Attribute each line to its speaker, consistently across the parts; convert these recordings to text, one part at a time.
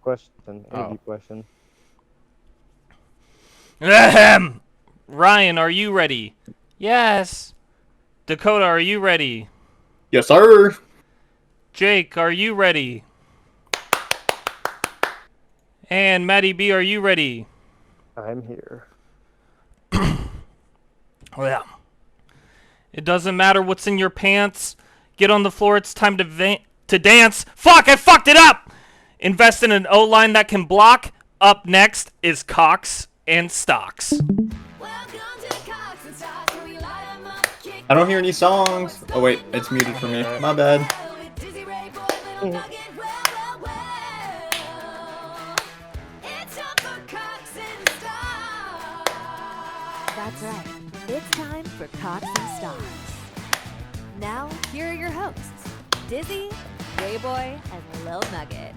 Speaker 1: question,
Speaker 2: Oh.
Speaker 1: interview question.
Speaker 3: Ahem. Ryan, are you ready? Yes. Dakota, are you ready?
Speaker 2: Yes, sir.
Speaker 3: Jake, are you ready? And Maddie B, are you ready?
Speaker 1: I'm here.
Speaker 3: Well, it doesn't matter what's in your pants. Get on the floor. It's time to dance. Fuck, I fucked it up. Invest in an O-line that can block. Up next is Cox and Stocks.
Speaker 2: I don't hear any songs. Oh wait, it's muted for me. My bad.
Speaker 4: That's right. It's time for Cox and Stocks. Now, here are your hosts, Dizzy, Rayboy, and Lil Nugget.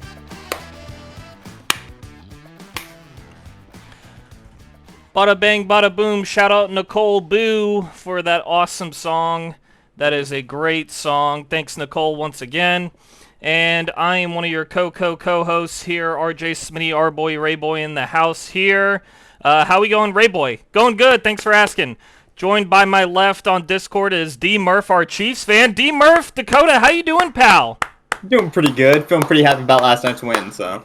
Speaker 3: Bada bang, bada boom. Shout out Nicole Boo for that awesome song. That is a great song. Thanks, Nicole, once again. And I am one of your co-hosts here, RJ Smitty, our boy Rayboy in the house here. How we going, Rayboy? Going good, thanks for asking. Joined by my left on Discord is D Murph, our Chiefs fan. D Murph, Dakota, how you doing, pal?
Speaker 2: Doing pretty good. Feeling pretty happy about last night's win, so.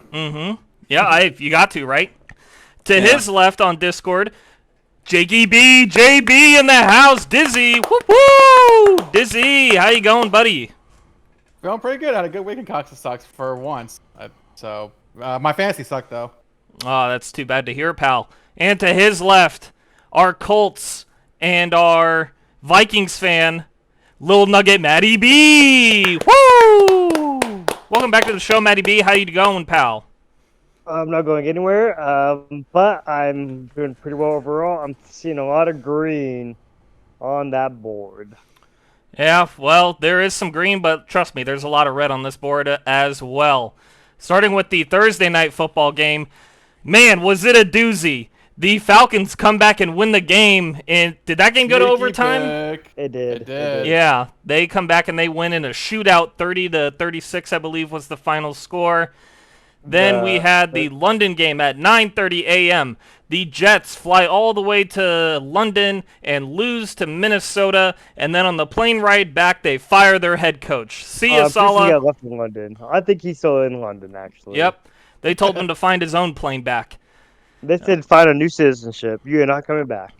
Speaker 3: Yeah, you got to, right? To his left on Discord, Jakey B, JB in the house, Dizzy. Whoop woo! Dizzy, how you going, buddy?
Speaker 5: Feeling pretty good. Had a good week in Cox and Stocks for once. My fantasy sucked though.
Speaker 3: Oh, that's too bad to hear, pal. And to his left, our Colts and our Vikings fan, Lil Nugget Matty B. Woo! Welcome back to the show, Matty B. How you going, pal?
Speaker 1: I'm not going anywhere, but I'm doing pretty well overall. I'm seeing a lot of green on that board.
Speaker 3: Yeah, well, there is some green, but trust me, there's a lot of red on this board as well. Starting with the Thursday night football game, man, was it a doozy. The Falcons come back and win the game. And did that game go to overtime?
Speaker 1: It did.
Speaker 5: It did.
Speaker 3: Yeah, they come back and they win in a shootout, 30-36, I believe was the final score. Then we had the London game at 9:30 a.m. The Jets fly all the way to London and lose to Minnesota, and then on the plane ride back, they fire their head coach. See ya, Salah.
Speaker 1: He got left in London. I think he's still in London, actually.
Speaker 3: Yep. They told him to find his own plane back.
Speaker 1: They said find a new citizenship. You're not coming back.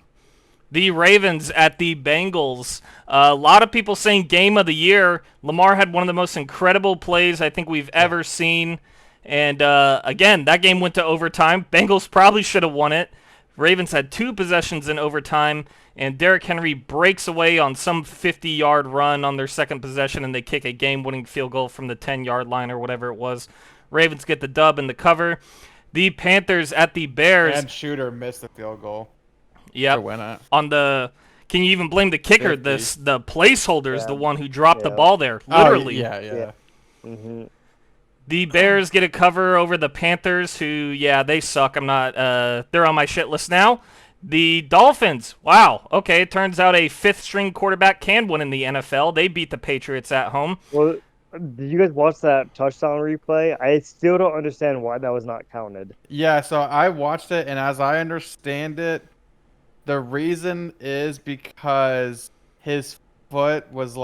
Speaker 3: The Ravens at the Bengals. A lot of people saying game of the year. Lamar had one of the most incredible plays I think we've ever seen. And, again, that game went to overtime. Bengals probably should have won it. Ravens had 2 possessions in overtime, and Derrick Henry breaks away on some 50-yard run on their second possession, and they kick a game-winning field goal from the 10-yard line or whatever it was. Ravens get the dub and the cover. The Panthers at the Bears.
Speaker 5: And Shooter missed the field goal.
Speaker 3: Yep.
Speaker 5: To win it.
Speaker 3: On the... Can you even blame the kicker? The placeholder is the one who dropped the ball there, literally.
Speaker 5: Yeah.
Speaker 1: Mm-hmm.
Speaker 3: The Bears get a cover over the Panthers, who, they suck. I'm not, they're on my shit list now. The Dolphins, wow, okay, it turns out a 5th-string quarterback can win in the NFL. They beat the Patriots at home.
Speaker 1: Well, did you guys watch that touchdown replay? I still don't understand why that was not counted.
Speaker 5: Yeah, so I watched it, and as I understand it, the reason is because his foot was,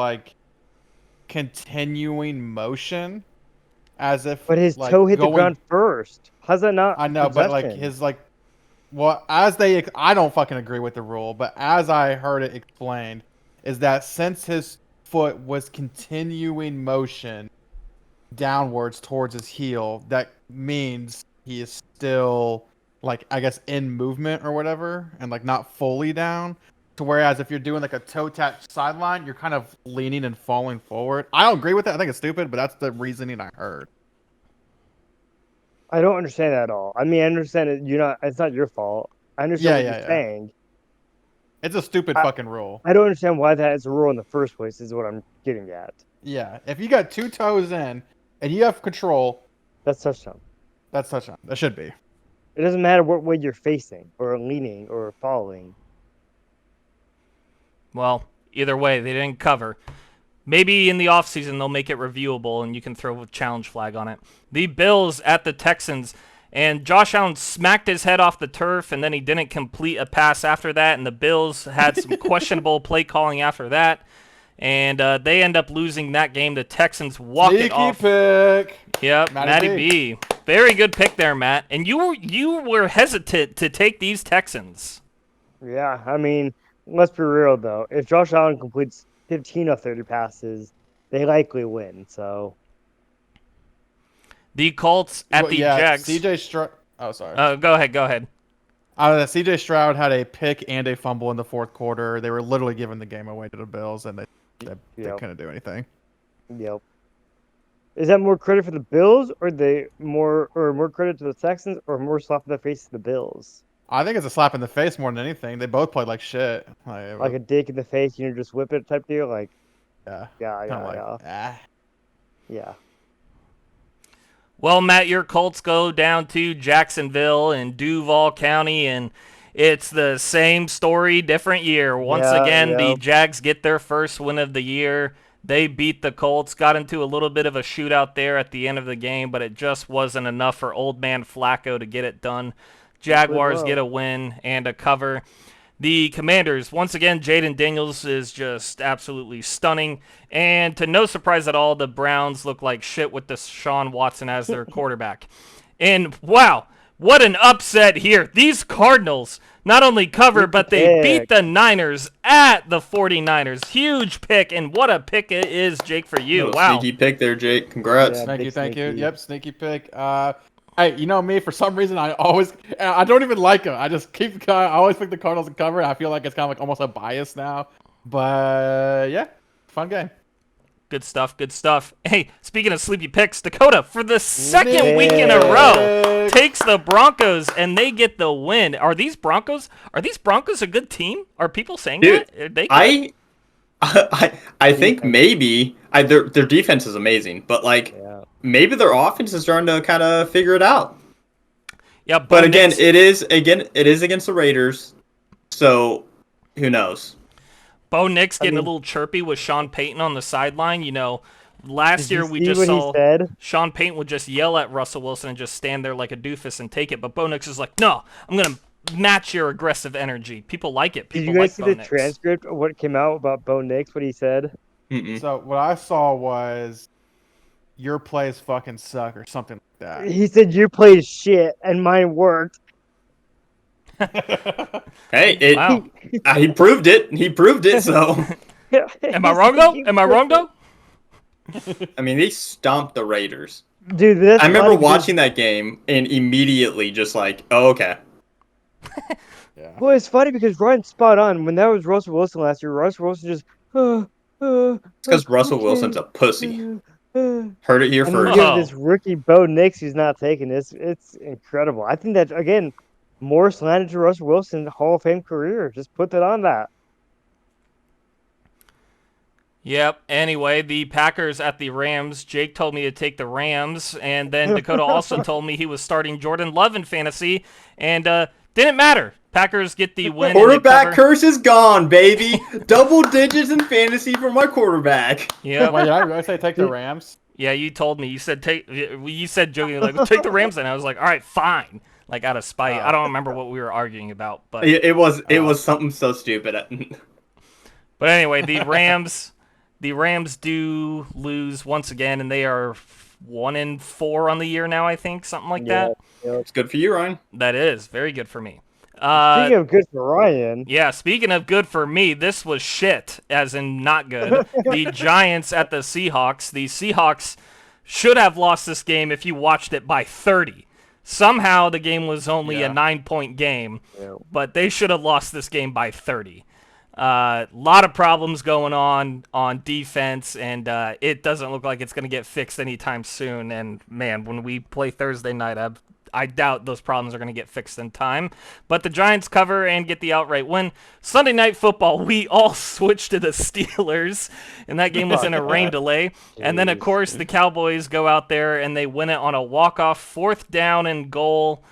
Speaker 5: continuing motion. As if,
Speaker 1: but his toe hit the ground first. How's that not?
Speaker 5: I know, but I don't fucking agree with the rule, but as I heard it explained, is that since his foot was continuing motion downwards towards his heel, that means he is still, in movement or whatever, and, not fully down. To whereas if you're doing, a toe tap sideline, you're kind of leaning and falling forward. I don't agree with that. I think it's stupid, but that's the reasoning I heard.
Speaker 1: I don't understand that at all. I mean, I understand it. It's not your fault. I understand what you're saying.
Speaker 5: It's a stupid fucking rule.
Speaker 1: I don't understand why that is a rule in the first place, is what I'm getting at.
Speaker 5: Yeah. If you got 2 toes in and you have control,
Speaker 1: that's touchdown.
Speaker 5: That's touchdown. That should be.
Speaker 1: It doesn't matter what way you're facing or leaning or falling.
Speaker 3: Well, either way, they didn't cover. Maybe in the offseason they'll make it reviewable and you can throw a challenge flag on it. The Bills at the Texans. And Josh Allen smacked his head off the turf, and then he didn't complete a pass after that. And the Bills had some questionable play calling after that. And they end up losing that game. The Texans walk it off.
Speaker 5: pick.
Speaker 3: Yep, Matty B. Very good pick there, Matt. And you were hesitant to take these Texans.
Speaker 1: Yeah, I mean, let's be real though. If Josh Allen completes 15 of 30 passes, they likely win. So
Speaker 3: The Colts at the Jags.
Speaker 5: CJ Stroud. Oh, sorry.
Speaker 3: Go ahead.
Speaker 5: CJ Stroud had a pick and a fumble in the fourth quarter. They were literally giving the game away to the Bills, and they couldn't do anything.
Speaker 1: Yep. Is that more credit for the Bills, or more credit to the Texans, or more slap in the face to the Bills?
Speaker 5: I think it's a slap in the face more than anything. They both played like shit.
Speaker 1: Like a dick in the face, just whip it type deal. Like,
Speaker 5: yeah.
Speaker 1: yeah.
Speaker 3: Well, Matt, your Colts go down to Jacksonville and Duval County, and it's the same story, different year. Once again, the Jags get their first win of the year. They beat the Colts, got into a little bit of a shootout there at the end of the game, but it just wasn't enough for old man Flacco to get it done. Jaguars get a win and a cover. The Commanders, once again, Jaden Daniels is just absolutely stunning. And to no surprise at all, the Browns look like shit with Deshaun Watson as their quarterback. And wow, what an upset here. These Cardinals not only cover, but they beat the Niners at the 49ers. Huge pick, and what a pick it is, Jake, for you. Wow.
Speaker 2: Sneaky pick there, Jake. Congrats.
Speaker 5: Yeah, thank you. Yep, sneaky pick. Hey, you know me, for some reason, I don't even like them. I always pick the Cardinals to cover. I feel like it's kind of like almost a bias now. But, yeah, fun game.
Speaker 3: Good stuff. Hey, speaking of sleepy picks, Dakota, for the second week in a row, takes the Broncos, and they get the win. Are these Broncos a good team? Are people saying that? Are they good?
Speaker 2: I think maybe their defense is amazing, but maybe their offense is starting to kind of figure it out.
Speaker 3: Yeah,
Speaker 2: but again, it is against the Raiders, so who knows?
Speaker 3: Bo Nix getting a little chirpy with Sean Payton on the sideline. Last year we just saw Sean Payton would just yell at Russell Wilson and just stand there like a doofus and take it. But Bo Nix is like, no, I'm going to match your aggressive energy. People like it. People
Speaker 1: Did you guys see
Speaker 3: Bo
Speaker 1: the
Speaker 3: Nix.
Speaker 1: transcript of what came out about Bo Nix, what he said?
Speaker 2: Mm-mm.
Speaker 5: So what I saw was your plays fucking suck or something like that.
Speaker 1: He said your plays shit and mine worked.
Speaker 2: Hey,
Speaker 3: Wow.
Speaker 2: He proved it. So,
Speaker 3: Am I wrong though?
Speaker 2: I mean, they stomped the Raiders.
Speaker 1: Dude,
Speaker 2: I remember watching that game and immediately just like, oh, okay.
Speaker 5: Yeah.
Speaker 1: Well, it's funny because Ryan's spot on. When that was Russell Wilson last year, Russell Wilson just.
Speaker 2: It's because Russell Wilson's a pussy. Heard it here
Speaker 1: And
Speaker 2: first.
Speaker 1: you have this rookie Bo Nix who's not taking this. It's incredible. I think that, again, more slanted to Russell Wilson's Hall of Fame career. Just put that on that.
Speaker 3: Yep. Anyway, the Packers at the Rams. Jake told me to take the Rams, and then Dakota also told me he was starting Jordan Love in fantasy, and didn't matter. Packers get the win.
Speaker 2: Quarterback curse is gone, baby. Double digits in fantasy for my quarterback.
Speaker 3: Yeah.
Speaker 5: Wait, did I really say take the Rams?
Speaker 3: Yeah, you told me. You said jokingly like take the Rams, and I was like, all right, fine. Like out of spite. I don't remember what we were arguing about, but
Speaker 2: It was something so stupid.
Speaker 3: But anyway, the Rams do lose once again, and they are 1-4 on the year now. I think something like that.
Speaker 2: It's good for you, Ryan.
Speaker 3: That is very good for me.
Speaker 1: Speaking of good for Ryan.
Speaker 3: Yeah, speaking of good for me, this was shit, as in not good. The Giants at the Seahawks. The Seahawks should have lost this game if you watched it by 30. Somehow the game was only a 9-point game, but they should have lost this game by 30. Lot of problems going on defense, and it doesn't look like it's going to get fixed anytime soon. And, man, when we play Thursday night, I doubt those problems are going to get fixed in time. But the Giants cover and get the outright win. Sunday Night Football, we all switched to the Steelers, and that game was in a rain delay. And then, of course, the Cowboys go out there, and they win it on a walk-off 4th down and goal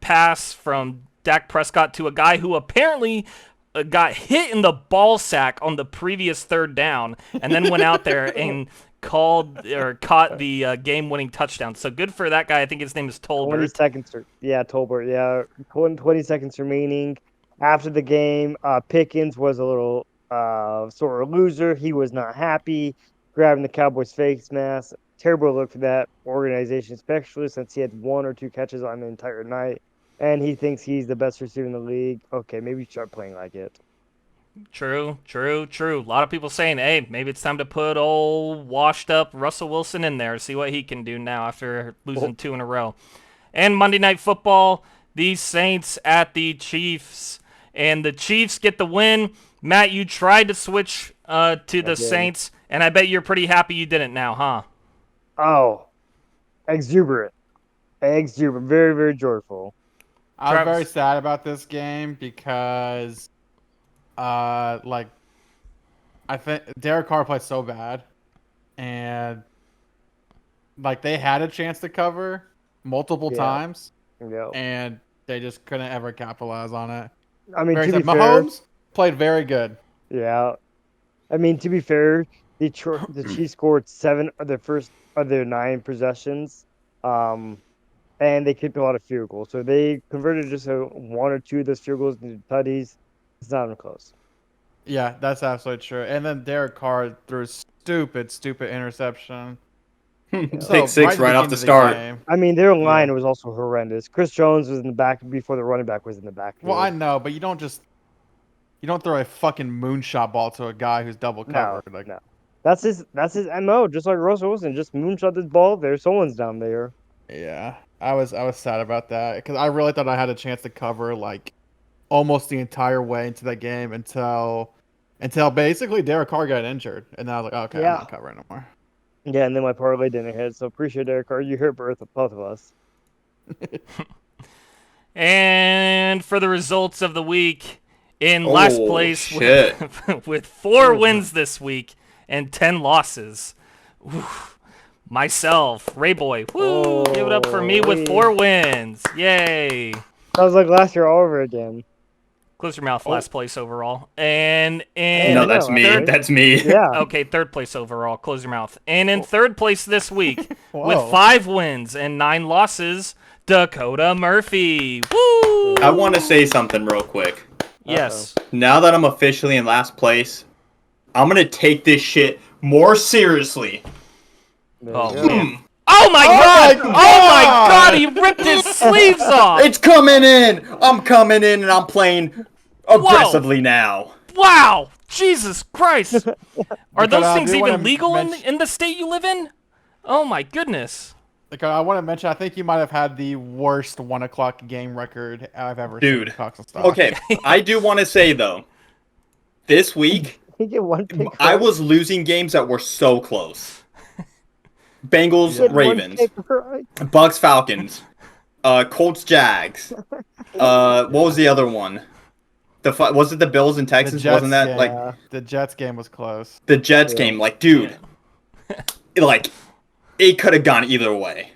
Speaker 3: pass from Dak Prescott to a guy who apparently got hit in the ball sack on the previous third down, and then went out there and caught the game-winning touchdown. So good for that guy. I think his name is
Speaker 1: 20
Speaker 3: Tolbert.
Speaker 1: seconds. Tolbert. Yeah, 20 seconds remaining. After the game, Pickens was a little sort of loser. He was not happy, grabbing the Cowboys' face mask. Terrible look for that organization, especially since he had 1 or 2 catches on the entire night, and he thinks he's the best receiver in the league. Okay, maybe you start playing like it.
Speaker 3: True. A lot of people saying, hey, maybe it's time to put old washed-up Russell Wilson in there, see what he can do now after losing 2 in a row. And Monday Night Football, the Saints at the Chiefs. And the Chiefs get the win. Matt, you tried to switch to the Saints, and I bet you're pretty happy you didn't now, huh?
Speaker 1: Oh, exuberant. Very, very joyful.
Speaker 5: I was
Speaker 3: Travis.
Speaker 5: very sad about this game because, I think Derek Carr played so bad, and they had a chance to cover multiple times,
Speaker 1: Yeah.
Speaker 5: and they just couldn't ever capitalize on it.
Speaker 1: I mean,
Speaker 5: Very
Speaker 1: to be
Speaker 5: sad.
Speaker 1: fair,
Speaker 5: Mahomes played very good.
Speaker 1: yeah. I mean, to be fair, the Chiefs scored 7 of their 9 possessions, and they kicked a lot of field goals. So they converted just 1 or 2 of those field goals into tutties. It's not even close.
Speaker 5: Yeah, that's absolutely true. And then Derek Carr threw a stupid interception.
Speaker 2: Pick 6 right off the start.
Speaker 1: I mean, their line was also horrendous. Chris Jones was in the back before the running back was in the backfield.
Speaker 5: Well, I know, but you don't throw a fucking moonshot ball to a guy who's double covered.
Speaker 1: No. That's his MO, just like Russell Wilson. Just moonshot this ball there. Someone's down there.
Speaker 5: Yeah, I was sad about that because I really thought I had a chance to cover almost the entire way into that game until basically Derek Carr got injured, and then I was like, okay, I'm not covering anymore.
Speaker 1: Yeah, and then my parlay didn't hit, so appreciate Derek Carr. You hurt both of us.
Speaker 3: And for the results of the week, in last place with 4 wins this week and 10 losses. Oof. Myself, Rayboy, give it up for me with 4 wins. Yay.
Speaker 1: Sounds like last year all over again.
Speaker 3: Close your mouth, last place overall. And
Speaker 2: No, that's me. That's me.
Speaker 1: Yeah.
Speaker 3: Okay, 3rd place overall. Close your mouth. And in 3rd place this week,
Speaker 5: Whoa.
Speaker 3: with 5 wins and 9 losses, Dakota Murphy. Woo!
Speaker 2: I want to say something real quick.
Speaker 3: Yes.
Speaker 2: Now that I'm officially in last place, I'm going to take this shit more seriously.
Speaker 3: Oh,
Speaker 1: There you go.
Speaker 3: man. Oh my god! Oh my god! He ripped his sleeves off!
Speaker 2: It's coming in! I'm coming in and I'm playing aggressively now.
Speaker 3: Wow! Jesus Christ! Are those
Speaker 5: I
Speaker 3: things
Speaker 5: do wanna
Speaker 3: even legal
Speaker 5: mention-
Speaker 3: in the state you live in? Oh my goodness.
Speaker 5: I want to mention, I think you might have had the worst 1 o'clock game record I've ever
Speaker 2: Dude.
Speaker 5: seen. Cox and Stock.
Speaker 2: Okay, I do want to say though, this week,
Speaker 1: You get one pick.
Speaker 2: I was losing games that were so close. Bengals,
Speaker 1: Get one
Speaker 2: Ravens,
Speaker 1: pick right.
Speaker 2: Bucks, Falcons, Colts, Jags. What was the other one? Was it the Bills and
Speaker 5: The
Speaker 2: Texans?
Speaker 5: Jets
Speaker 2: Wasn't that
Speaker 5: game,
Speaker 2: like
Speaker 5: the Jets game was close.
Speaker 2: the Jets game? Like, dude, it could have gone either way.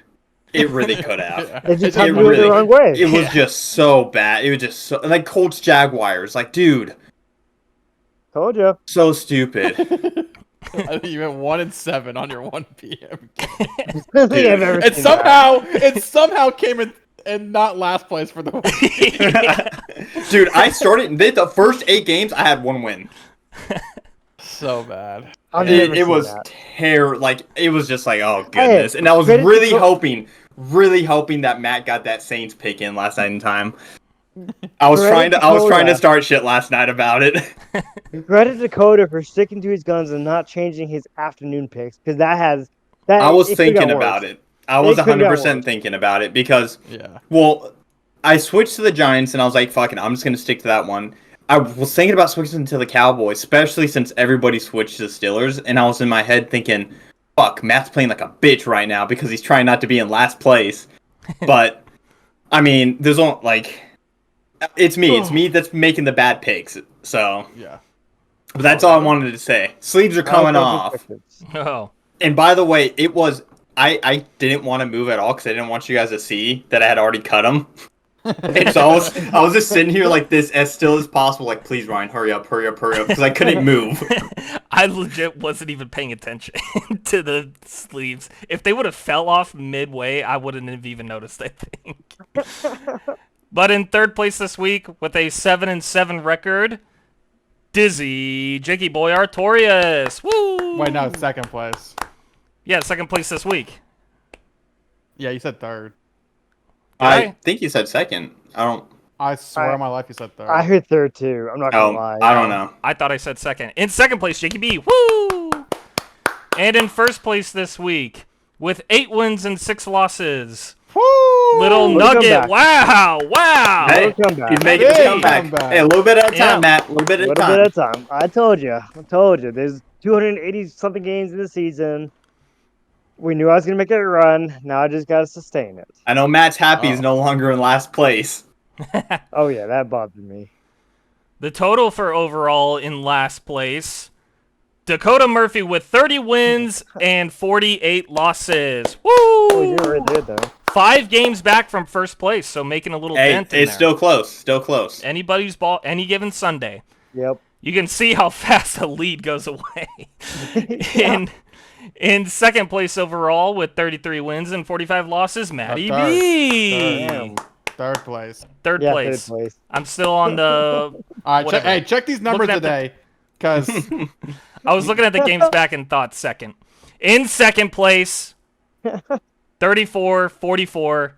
Speaker 2: It really could have.
Speaker 1: If you
Speaker 2: It
Speaker 1: time it
Speaker 2: really-
Speaker 1: the wrong way.
Speaker 2: It was just so bad. It was just so like Colts, Jaguars. Like, dude,
Speaker 1: Told you.
Speaker 2: so stupid.
Speaker 5: I think you went 1-7 on your 1 p.m. game.
Speaker 1: I don't think I've ever
Speaker 5: It
Speaker 1: seen that.
Speaker 5: somehow came in not last place for the week.
Speaker 2: Dude, I started the first 8 games. I had 1 win.
Speaker 5: So bad.
Speaker 1: I've never
Speaker 2: It
Speaker 1: seen
Speaker 2: was
Speaker 1: that.
Speaker 2: like it was just like, oh goodness. And I was
Speaker 1: credit to
Speaker 2: really
Speaker 1: Co-
Speaker 2: hoping that Matt got that Saints pick in last night in time. I was
Speaker 1: Credit to
Speaker 2: trying to
Speaker 1: Coda.
Speaker 2: start shit last night about it.
Speaker 1: Credit to Dakota for sticking to his guns and not changing his afternoon picks, because that.
Speaker 2: I was
Speaker 1: it could've
Speaker 2: thinking
Speaker 1: got
Speaker 2: about
Speaker 1: worse.
Speaker 2: it. I was
Speaker 1: It could've got
Speaker 2: 100%
Speaker 1: worse.
Speaker 2: thinking about it because,
Speaker 5: Yeah.
Speaker 2: well, I switched to the Giants and I was like, fuck it, I'm just going to stick to that one. I was thinking about switching to the Cowboys, especially since everybody switched to the Steelers, and I was in my head thinking, fuck, Matt's playing like a bitch right now because he's trying not to be in last place. But, I mean, there's only, like, it's me that's making the bad picks, so.
Speaker 5: Yeah.
Speaker 2: But that's all I wanted to say. Sleeves are coming
Speaker 1: Those
Speaker 2: off.
Speaker 1: perspectives.
Speaker 3: Oh.
Speaker 2: And by the way, I didn't want to move at all because I didn't want you guys to see that I had already cut them. And so I was just sitting here like this as still as possible, like, please Ryan, hurry up, because I couldn't move.
Speaker 3: I legit wasn't even paying attention to the sleeves. If they would have fell off midway, I wouldn't have even noticed, I think. But in third place this week with a 7-7 record, Dizzy Jakey Boy Artorias. Woo!
Speaker 5: Wait, no, second place.
Speaker 3: Yeah, second place this week.
Speaker 5: Yeah, you said third.
Speaker 2: I think you said second. I don't.
Speaker 5: I swear on my life you said third.
Speaker 1: I heard third too. I'm not gonna lie.
Speaker 2: I don't know.
Speaker 3: I thought I said second. In second place, Jakey B. Woo! And in first place this week with 8 wins and 6 losses,
Speaker 5: Woo!
Speaker 3: Little
Speaker 1: What a
Speaker 3: Nugget.
Speaker 1: comeback.
Speaker 3: Wow!
Speaker 2: Hey,
Speaker 1: Little comeback.
Speaker 2: he's making
Speaker 5: Hey,
Speaker 2: a comeback.
Speaker 5: comeback.
Speaker 2: Hey, a little bit at a time,
Speaker 3: Yeah.
Speaker 2: Matt. A little bit
Speaker 1: A
Speaker 2: at a
Speaker 1: little
Speaker 2: time.
Speaker 1: bit at a time. I told you. There's 280 something games in the season. We knew I was gonna make it a run. Now I just gotta sustain it.
Speaker 2: I know Matt's happy he's
Speaker 5: Oh.
Speaker 2: no longer in last place.
Speaker 1: Oh yeah, that bothered me.
Speaker 3: The total for overall in last place, Dakota Murphy with 30 wins and 48 losses. Woo!
Speaker 1: Oh, you're right there though.
Speaker 3: 5 games back from first place, so making a little
Speaker 2: Hey,
Speaker 3: dent in
Speaker 2: it's
Speaker 3: there.
Speaker 2: still close. Still close.
Speaker 3: Anybody's ball, any given Sunday.
Speaker 1: Yep.
Speaker 3: You can see how fast a lead goes away. In second place overall with 33 wins and 45 losses, Matty
Speaker 5: Third.
Speaker 3: B.
Speaker 1: Damn.
Speaker 5: Third place.
Speaker 3: Third
Speaker 1: Yeah,
Speaker 3: place.
Speaker 1: third place.
Speaker 3: I'm still on the.
Speaker 5: All right,
Speaker 3: Whatever.
Speaker 5: check these numbers
Speaker 3: Looking at
Speaker 5: today, because
Speaker 3: I was looking at the games back and thought second. In second place, 34-44,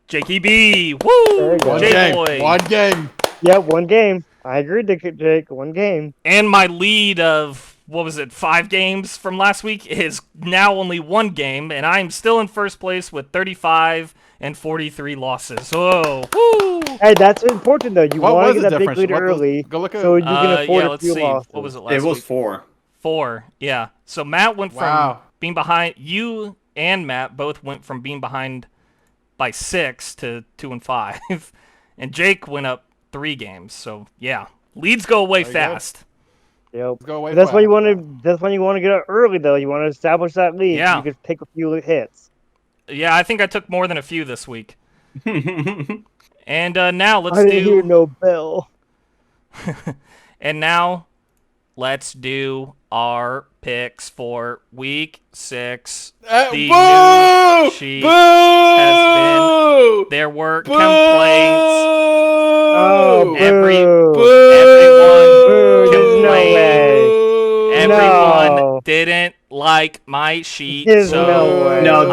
Speaker 3: Jakey B. Woo!
Speaker 1: There you go.
Speaker 5: one
Speaker 3: J-Boy.
Speaker 5: game, one game.
Speaker 1: Yep, one game. I agreed, Jake. One game.
Speaker 3: And my lead of, what was it, 5 games from last week is now only 1 game, and I'm still in first place with 35 and 43 losses. Oh, woo!
Speaker 1: Hey, that's important though. You
Speaker 5: What
Speaker 1: want
Speaker 5: was
Speaker 1: to
Speaker 5: the
Speaker 1: get that big
Speaker 5: difference?
Speaker 1: lead
Speaker 5: What was-
Speaker 1: early,
Speaker 5: go look at-
Speaker 1: so you can afford
Speaker 3: yeah,
Speaker 1: a
Speaker 3: let's
Speaker 1: few
Speaker 3: see.
Speaker 1: losses.
Speaker 3: What was it last
Speaker 2: It was
Speaker 3: week?
Speaker 2: 4.
Speaker 3: 4, yeah. So Matt went from
Speaker 5: Wow.
Speaker 3: being behind. You and Matt both went from being behind by 6 to 2 and 5, and Jake went up 3 games. So yeah, leads go away
Speaker 5: There you go.
Speaker 3: fast.
Speaker 1: Yep.
Speaker 5: Go away.
Speaker 1: That's why you
Speaker 5: fast.
Speaker 1: want to. That's why you want to get out early though. You want to establish that lead.
Speaker 3: Yeah.
Speaker 1: You could take a few hits.
Speaker 3: Yeah, I think I took more than a few this week. And now let's
Speaker 1: I didn't hear
Speaker 3: do.
Speaker 1: no bell.
Speaker 3: And now let's do our picks for week 6. The
Speaker 5: Boo!
Speaker 3: news sheet
Speaker 5: Boo!
Speaker 3: has There were complaints.
Speaker 1: Oh,
Speaker 3: Every-
Speaker 1: boo.
Speaker 3: Everyone
Speaker 1: Boo, no
Speaker 3: complained.
Speaker 1: way.
Speaker 3: Everyone
Speaker 1: No.
Speaker 3: didn't like my sheet,
Speaker 1: There's
Speaker 3: so
Speaker 1: no way.
Speaker 2: No,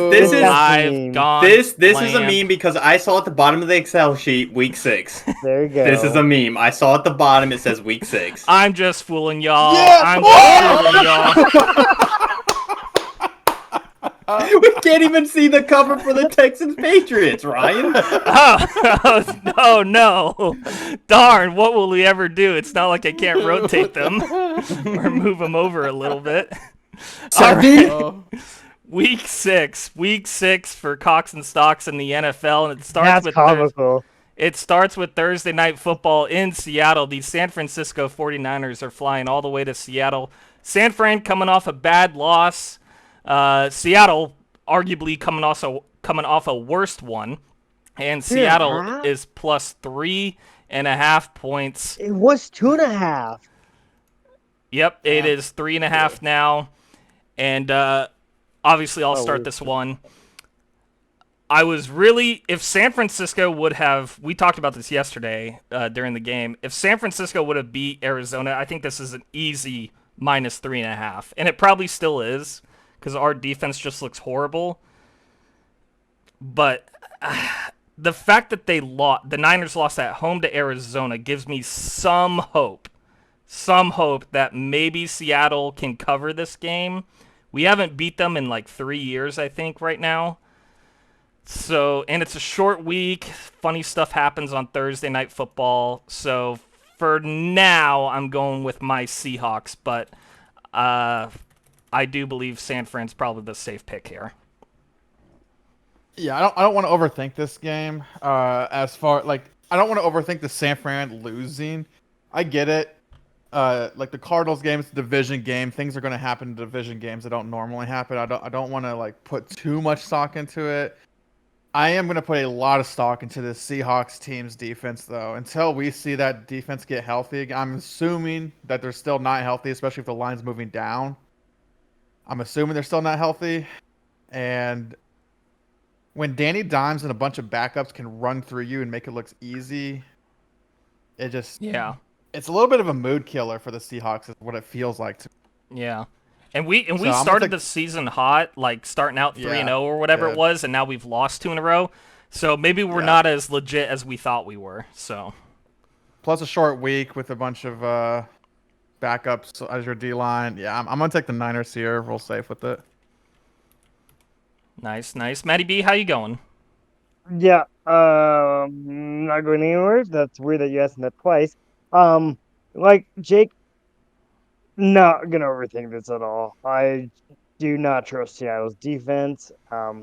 Speaker 2: this is
Speaker 3: I've gone.
Speaker 2: this is a
Speaker 3: bland.
Speaker 2: meme because I saw at the bottom of the Excel sheet week 6.
Speaker 1: There you go.
Speaker 2: This is a meme. I saw at the bottom it says week 6.
Speaker 3: I'm just fooling y'all.
Speaker 5: Yeah.
Speaker 3: I'm just fooling y'all.
Speaker 2: We can't even see the cover for the Texans Patriots, Ryan.
Speaker 3: Oh, no. Darn, what will we ever do? It's not like I can't rotate them or move them over a little bit. All right.
Speaker 5: Oh.
Speaker 3: Week 6 for Cox and Stocks in the NFL, and it starts
Speaker 1: That's
Speaker 3: with
Speaker 1: comical.
Speaker 3: It starts with Thursday Night Football in Seattle. The San Francisco 49ers are flying all the way to Seattle. San Fran coming off a bad loss. Seattle arguably coming off a worst one. And Seattle
Speaker 1: 2.5?
Speaker 3: is plus 3.5 points.
Speaker 1: It was 2.5.
Speaker 3: Yep, it is 3.5 now. And obviously I'll
Speaker 1: Oh,
Speaker 3: start
Speaker 1: wait.
Speaker 3: this one. I was really, if San Francisco would have, we talked about this yesterday during the game. If San Francisco would have beat Arizona, I think this is an easy minus 3.5. And it probably still is, because our defense just looks horrible. But the fact that the Niners lost at home to Arizona gives me some hope that maybe Seattle can cover this game. We haven't beat them in like 3 years, I think, right now. So, and it's a short week. Funny stuff happens on Thursday Night Football. So, for now, I'm going with my Seahawks, but I do believe San Fran's probably the safe pick here.
Speaker 5: Yeah, I don't want to overthink this game. As far like I don't want to overthink the San Fran losing. I get it. Like the Cardinals game, it's a division game. Things are going to happen in division games that don't normally happen. I don't want to like put too much stock into it. I am going to put a lot of stock into the Seahawks team's defense, though. Until we see that defense get healthy, I'm assuming that they're still not healthy, especially if the line's moving down. I'm assuming they're still not healthy. And when Danny Dimes and a bunch of backups can run through you and make it look easy, it just
Speaker 3: Yeah.
Speaker 5: it's a little bit of a mood killer for the Seahawks, is what it feels like to me.
Speaker 3: Yeah. And we
Speaker 5: So I'm gonna
Speaker 3: started
Speaker 5: take-
Speaker 3: the season hot, like starting out 3-0
Speaker 5: Yeah,
Speaker 3: or whatever it
Speaker 5: good.
Speaker 3: was, and now we've lost 2 in a row. So maybe we're
Speaker 5: Yeah.
Speaker 3: not as legit as we thought we were. So
Speaker 5: Plus a short week with a bunch of backups as your D line. Yeah, I'm gonna take the Niners here. Real safe with it.
Speaker 3: nice. Matty B, how you going?
Speaker 1: Yeah, not going anywhere. That's weird that you asked me that twice. Like Jake, not gonna overthink this at all. I do not trust Seattle's defense.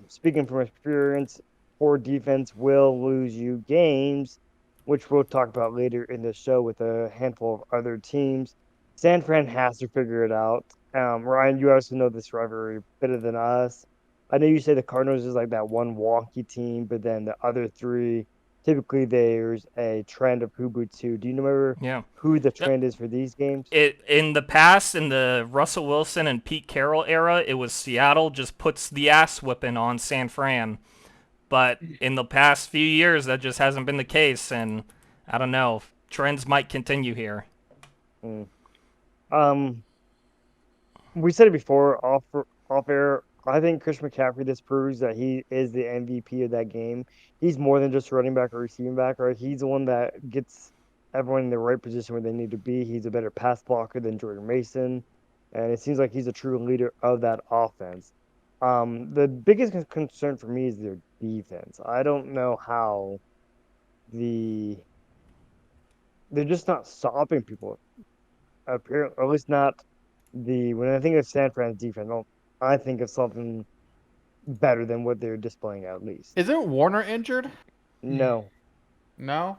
Speaker 1: Speaking from experience, poor defense will lose you games, which we'll talk about later in the show with a handful of other teams. San Fran has to figure it out. Ryan, you also know this rivalry better than us. I know you say the Cardinals is like that one wonky team, but then the other three, typically there's a trend of who boots who. Do you remember
Speaker 3: Yeah.
Speaker 1: who the trend is for these games?
Speaker 3: In the past, in the Russell Wilson and Pete Carroll era, it was Seattle just puts the ass whipping on San Fran. But in the past few years, that just hasn't been the case, and I don't know. Trends might continue here.
Speaker 1: We said it before off air. I think Chris McCaffrey this proves that he is the MVP of that game. He's more than just a running back or receiving back, right? He's the one that gets everyone in the right position where they need to be. He's a better pass blocker than Jordan Mason, and it seems like he's a true leader of that offense. The biggest concern for me is their defense. I don't know how they're just not stopping people. Apparently, or at least not when I think of San Fran's defense, I think of something better than what they're displaying at least.
Speaker 5: Isn't Warner injured?
Speaker 1: No.
Speaker 5: No.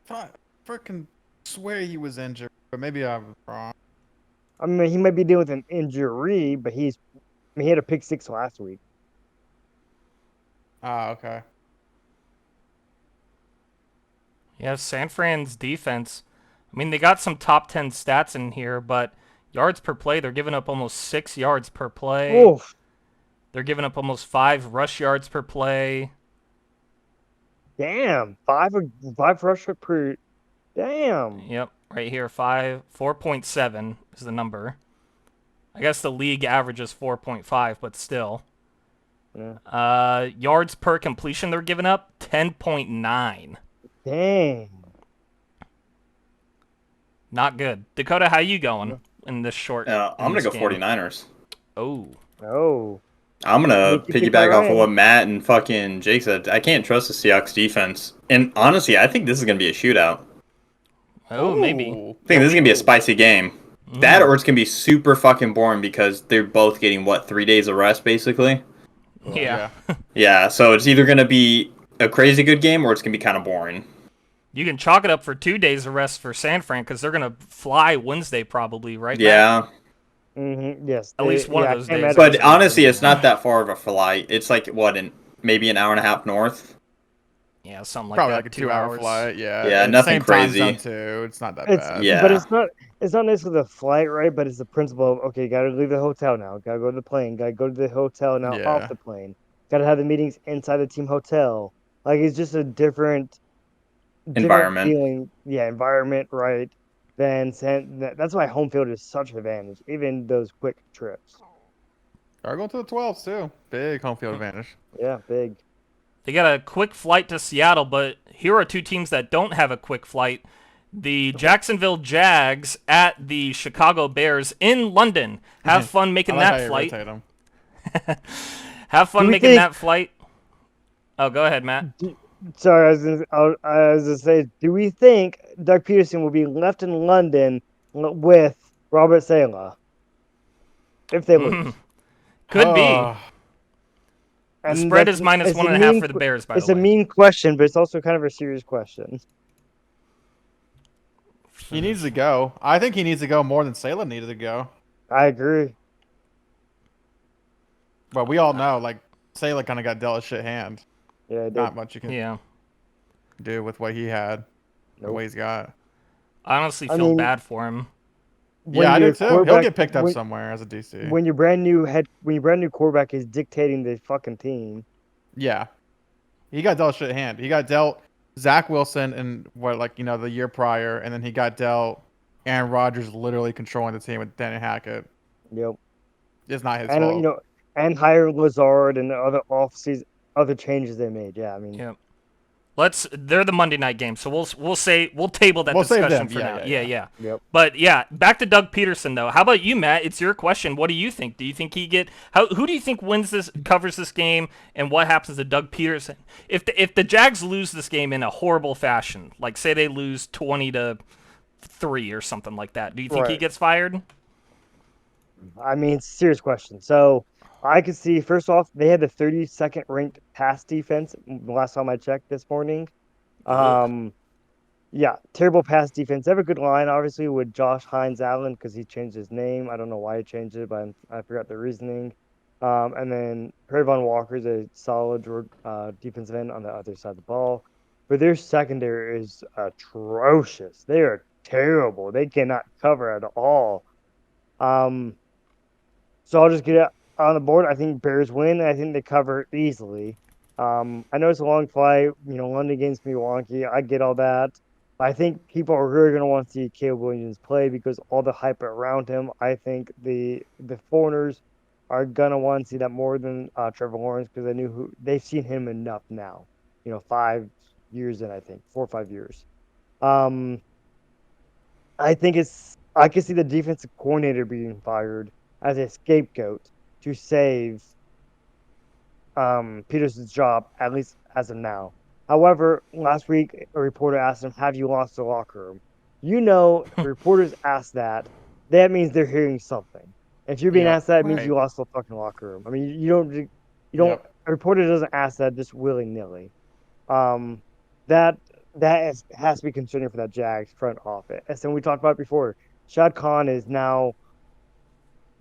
Speaker 5: Thought freaking swear he was injured, but maybe I was wrong.
Speaker 1: I mean, he might be dealing with an injury, but he had a pick six last week.
Speaker 5: Ah, okay.
Speaker 3: Yeah, San Fran's defense. I mean, they got some top 10 stats in here, but yards per play, they're giving up almost 6 yards per play.
Speaker 1: Oof.
Speaker 3: They're giving up almost 5 rush yards per play.
Speaker 1: Damn. Five rush per. Damn.
Speaker 3: Yep, right here, 4.7 is the number. I guess the league average is 4.5, but still.
Speaker 1: Yeah.
Speaker 3: Yards per completion they're giving up, 10.9.
Speaker 1: Dang.
Speaker 3: Not good. Dakota, how you going in this short?
Speaker 2: I'm
Speaker 3: in
Speaker 2: gonna
Speaker 3: this
Speaker 2: go
Speaker 3: game?
Speaker 2: 49ers.
Speaker 3: Oh.
Speaker 1: Oh.
Speaker 2: I'm gonna
Speaker 1: Make you pick
Speaker 2: piggyback off of
Speaker 1: Ryan.
Speaker 2: what Matt and fucking Jake said. I can't trust the Seahawks defense, and honestly, I think this is gonna be a shootout.
Speaker 3: Oh, maybe.
Speaker 5: Ooh.
Speaker 2: I think this is gonna be a spicy game. That or it's gonna be super fucking boring because they're both getting 3 days of rest basically.
Speaker 3: Yeah.
Speaker 2: Yeah, so it's either gonna be a crazy good game or it's gonna be kind of boring.
Speaker 3: You can chalk it up for 2 days of rest for San Fran because they're going to fly Wednesday probably, right? Matt?
Speaker 2: Yeah,
Speaker 1: Mm-hmm. Yes.
Speaker 3: At least one of
Speaker 1: I
Speaker 3: those
Speaker 1: can't
Speaker 3: days.
Speaker 1: imagine-
Speaker 2: but honestly, it's not that far of a flight. It's like maybe an hour and a half north.
Speaker 3: Yeah, something like
Speaker 5: Probably
Speaker 3: that.
Speaker 5: like a
Speaker 3: 2
Speaker 5: 2-hour
Speaker 3: hours.
Speaker 5: flight. Yeah.
Speaker 2: Yeah,
Speaker 5: It's
Speaker 2: nothing
Speaker 5: same time
Speaker 2: crazy.
Speaker 5: zone too. It's not that
Speaker 1: It's
Speaker 5: bad.
Speaker 2: Yeah.
Speaker 1: but it's not necessarily the flight, right? But it's the principle of okay, gotta leave the hotel now, gotta go to the plane, gotta go to the hotel now
Speaker 5: Yeah.
Speaker 1: off the plane, gotta have the meetings inside the team hotel. Like it's just a different
Speaker 2: Environment.
Speaker 1: feeling, yeah, environment, right? That's why home field is such an advantage, even those quick trips.
Speaker 5: Are going to the 12s too. Big home field advantage.
Speaker 1: Yeah, big.
Speaker 3: They got a quick flight to Seattle, but here are 2 teams that don't have a quick flight. The Jacksonville Jags at the Chicago Bears in London. Have fun making
Speaker 5: I like how
Speaker 3: that
Speaker 5: you
Speaker 3: flight.
Speaker 5: rotate 'em.
Speaker 3: Have fun
Speaker 1: Do we
Speaker 3: making
Speaker 1: think-
Speaker 3: that flight. Oh, go ahead, Matt.
Speaker 1: Sorry, I was gonna say, do we think Doug Peterson will be left in London with Robert Saleh if they lose?
Speaker 3: Could be.
Speaker 5: Oh,
Speaker 3: The
Speaker 1: And
Speaker 3: spread
Speaker 1: that's-
Speaker 3: is minus
Speaker 1: it's a
Speaker 3: 1.5
Speaker 1: mean
Speaker 3: for the
Speaker 1: que-
Speaker 3: Bears, by
Speaker 1: It's
Speaker 3: the
Speaker 1: a
Speaker 3: way.
Speaker 1: mean question, but it's also kind of a serious question.
Speaker 5: he needs to go. I think he needs to go more than Salem needed to go.
Speaker 1: I agree.
Speaker 5: But we all know, like, Saleh kind of got dealt a shit hand.
Speaker 1: Yeah, it did.
Speaker 5: Not much you can
Speaker 3: Yeah.
Speaker 5: do with what he had, the
Speaker 1: Nope.
Speaker 5: way he's got.
Speaker 3: I honestly
Speaker 1: I
Speaker 3: feel
Speaker 1: mean,
Speaker 3: bad for him.
Speaker 1: when
Speaker 5: Yeah, I
Speaker 1: your
Speaker 5: do too. He'll
Speaker 1: quarterback-
Speaker 5: get picked up
Speaker 1: when-
Speaker 5: somewhere as a DC.
Speaker 1: When your brand new quarterback is dictating the fucking team.
Speaker 5: Yeah. He got dealt a shit hand. He got dealt Zach Wilson in the year prior, and then he got dealt Aaron Rodgers literally controlling the team with Danny Hackett.
Speaker 1: Yep.
Speaker 5: It's not his
Speaker 1: And
Speaker 5: fault.
Speaker 1: and hire Lazard and other changes they made. Yeah, I mean,
Speaker 3: Yeah. They're the Monday night game, so we'll table that
Speaker 5: We'll save
Speaker 3: discussion
Speaker 5: them.
Speaker 3: for
Speaker 5: Yeah,
Speaker 3: now.
Speaker 5: yeah,
Speaker 3: Yeah.
Speaker 1: Yep.
Speaker 3: But yeah, back to Doug Peterson though. How about you, Matt? It's your question. What do you think? Do you think who do you think covers this game, and what happens to Doug Peterson if the Jags lose this game in a horrible fashion, like say they lose 20-3 or something like that? Do you think he
Speaker 1: Right.
Speaker 3: gets fired?
Speaker 1: I mean, it's a serious question. So I could see, first off, they had the 32nd ranked pass defense the last time I checked this morning. Yeah, terrible pass defense. They have a good line, obviously, with Josh Hines Allen because he changed his name. I don't know why he changed it, but I forgot the reasoning. And then Trayvon Walker's a solid defensive end on the other side of the ball. But their secondary is atrocious. They are terrible. They cannot cover at all. So I'll just get it on the board. I think Bears win. I think they cover easily. I know it's a long flight. London against Milwaukee. I get all that. I think people are really going to want to see Caleb Williams play because all the hype around him. I think the foreigners are going to want to see that more than Trevor Lawrence because they've seen him enough now. 5 years in, I think 4 or 5 years. I think I can see the defensive coordinator being fired as a scapegoat to save Peterson's job, at least as of now. However, last week a reporter asked him, "Have you lost the locker room?" Reporters ask that means they're hearing something. If you're being asked that, it means
Speaker 3: Right.
Speaker 1: you lost the fucking locker room. I mean, you don't.
Speaker 5: Yep.
Speaker 1: A reporter doesn't ask that just willy nilly. Has to be concerning for that Jags front office. And we talked about it before. Shad Khan is now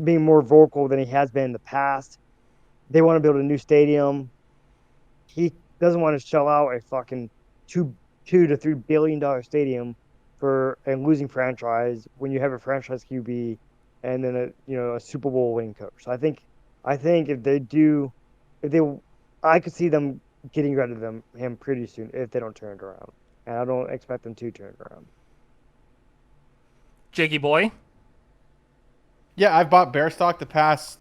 Speaker 1: being more vocal than he has been in the past. They want to build a new stadium. He doesn't want to shell out a fucking $2 to $3 billion stadium for a losing franchise when you have a franchise QB and then a Super Bowl winning coach. So I think if they do, I could see them getting rid of him pretty soon if they don't turn it around, and I don't expect them to turn it around.
Speaker 3: Jakey boy.
Speaker 5: Yeah, I've bought bear stock the past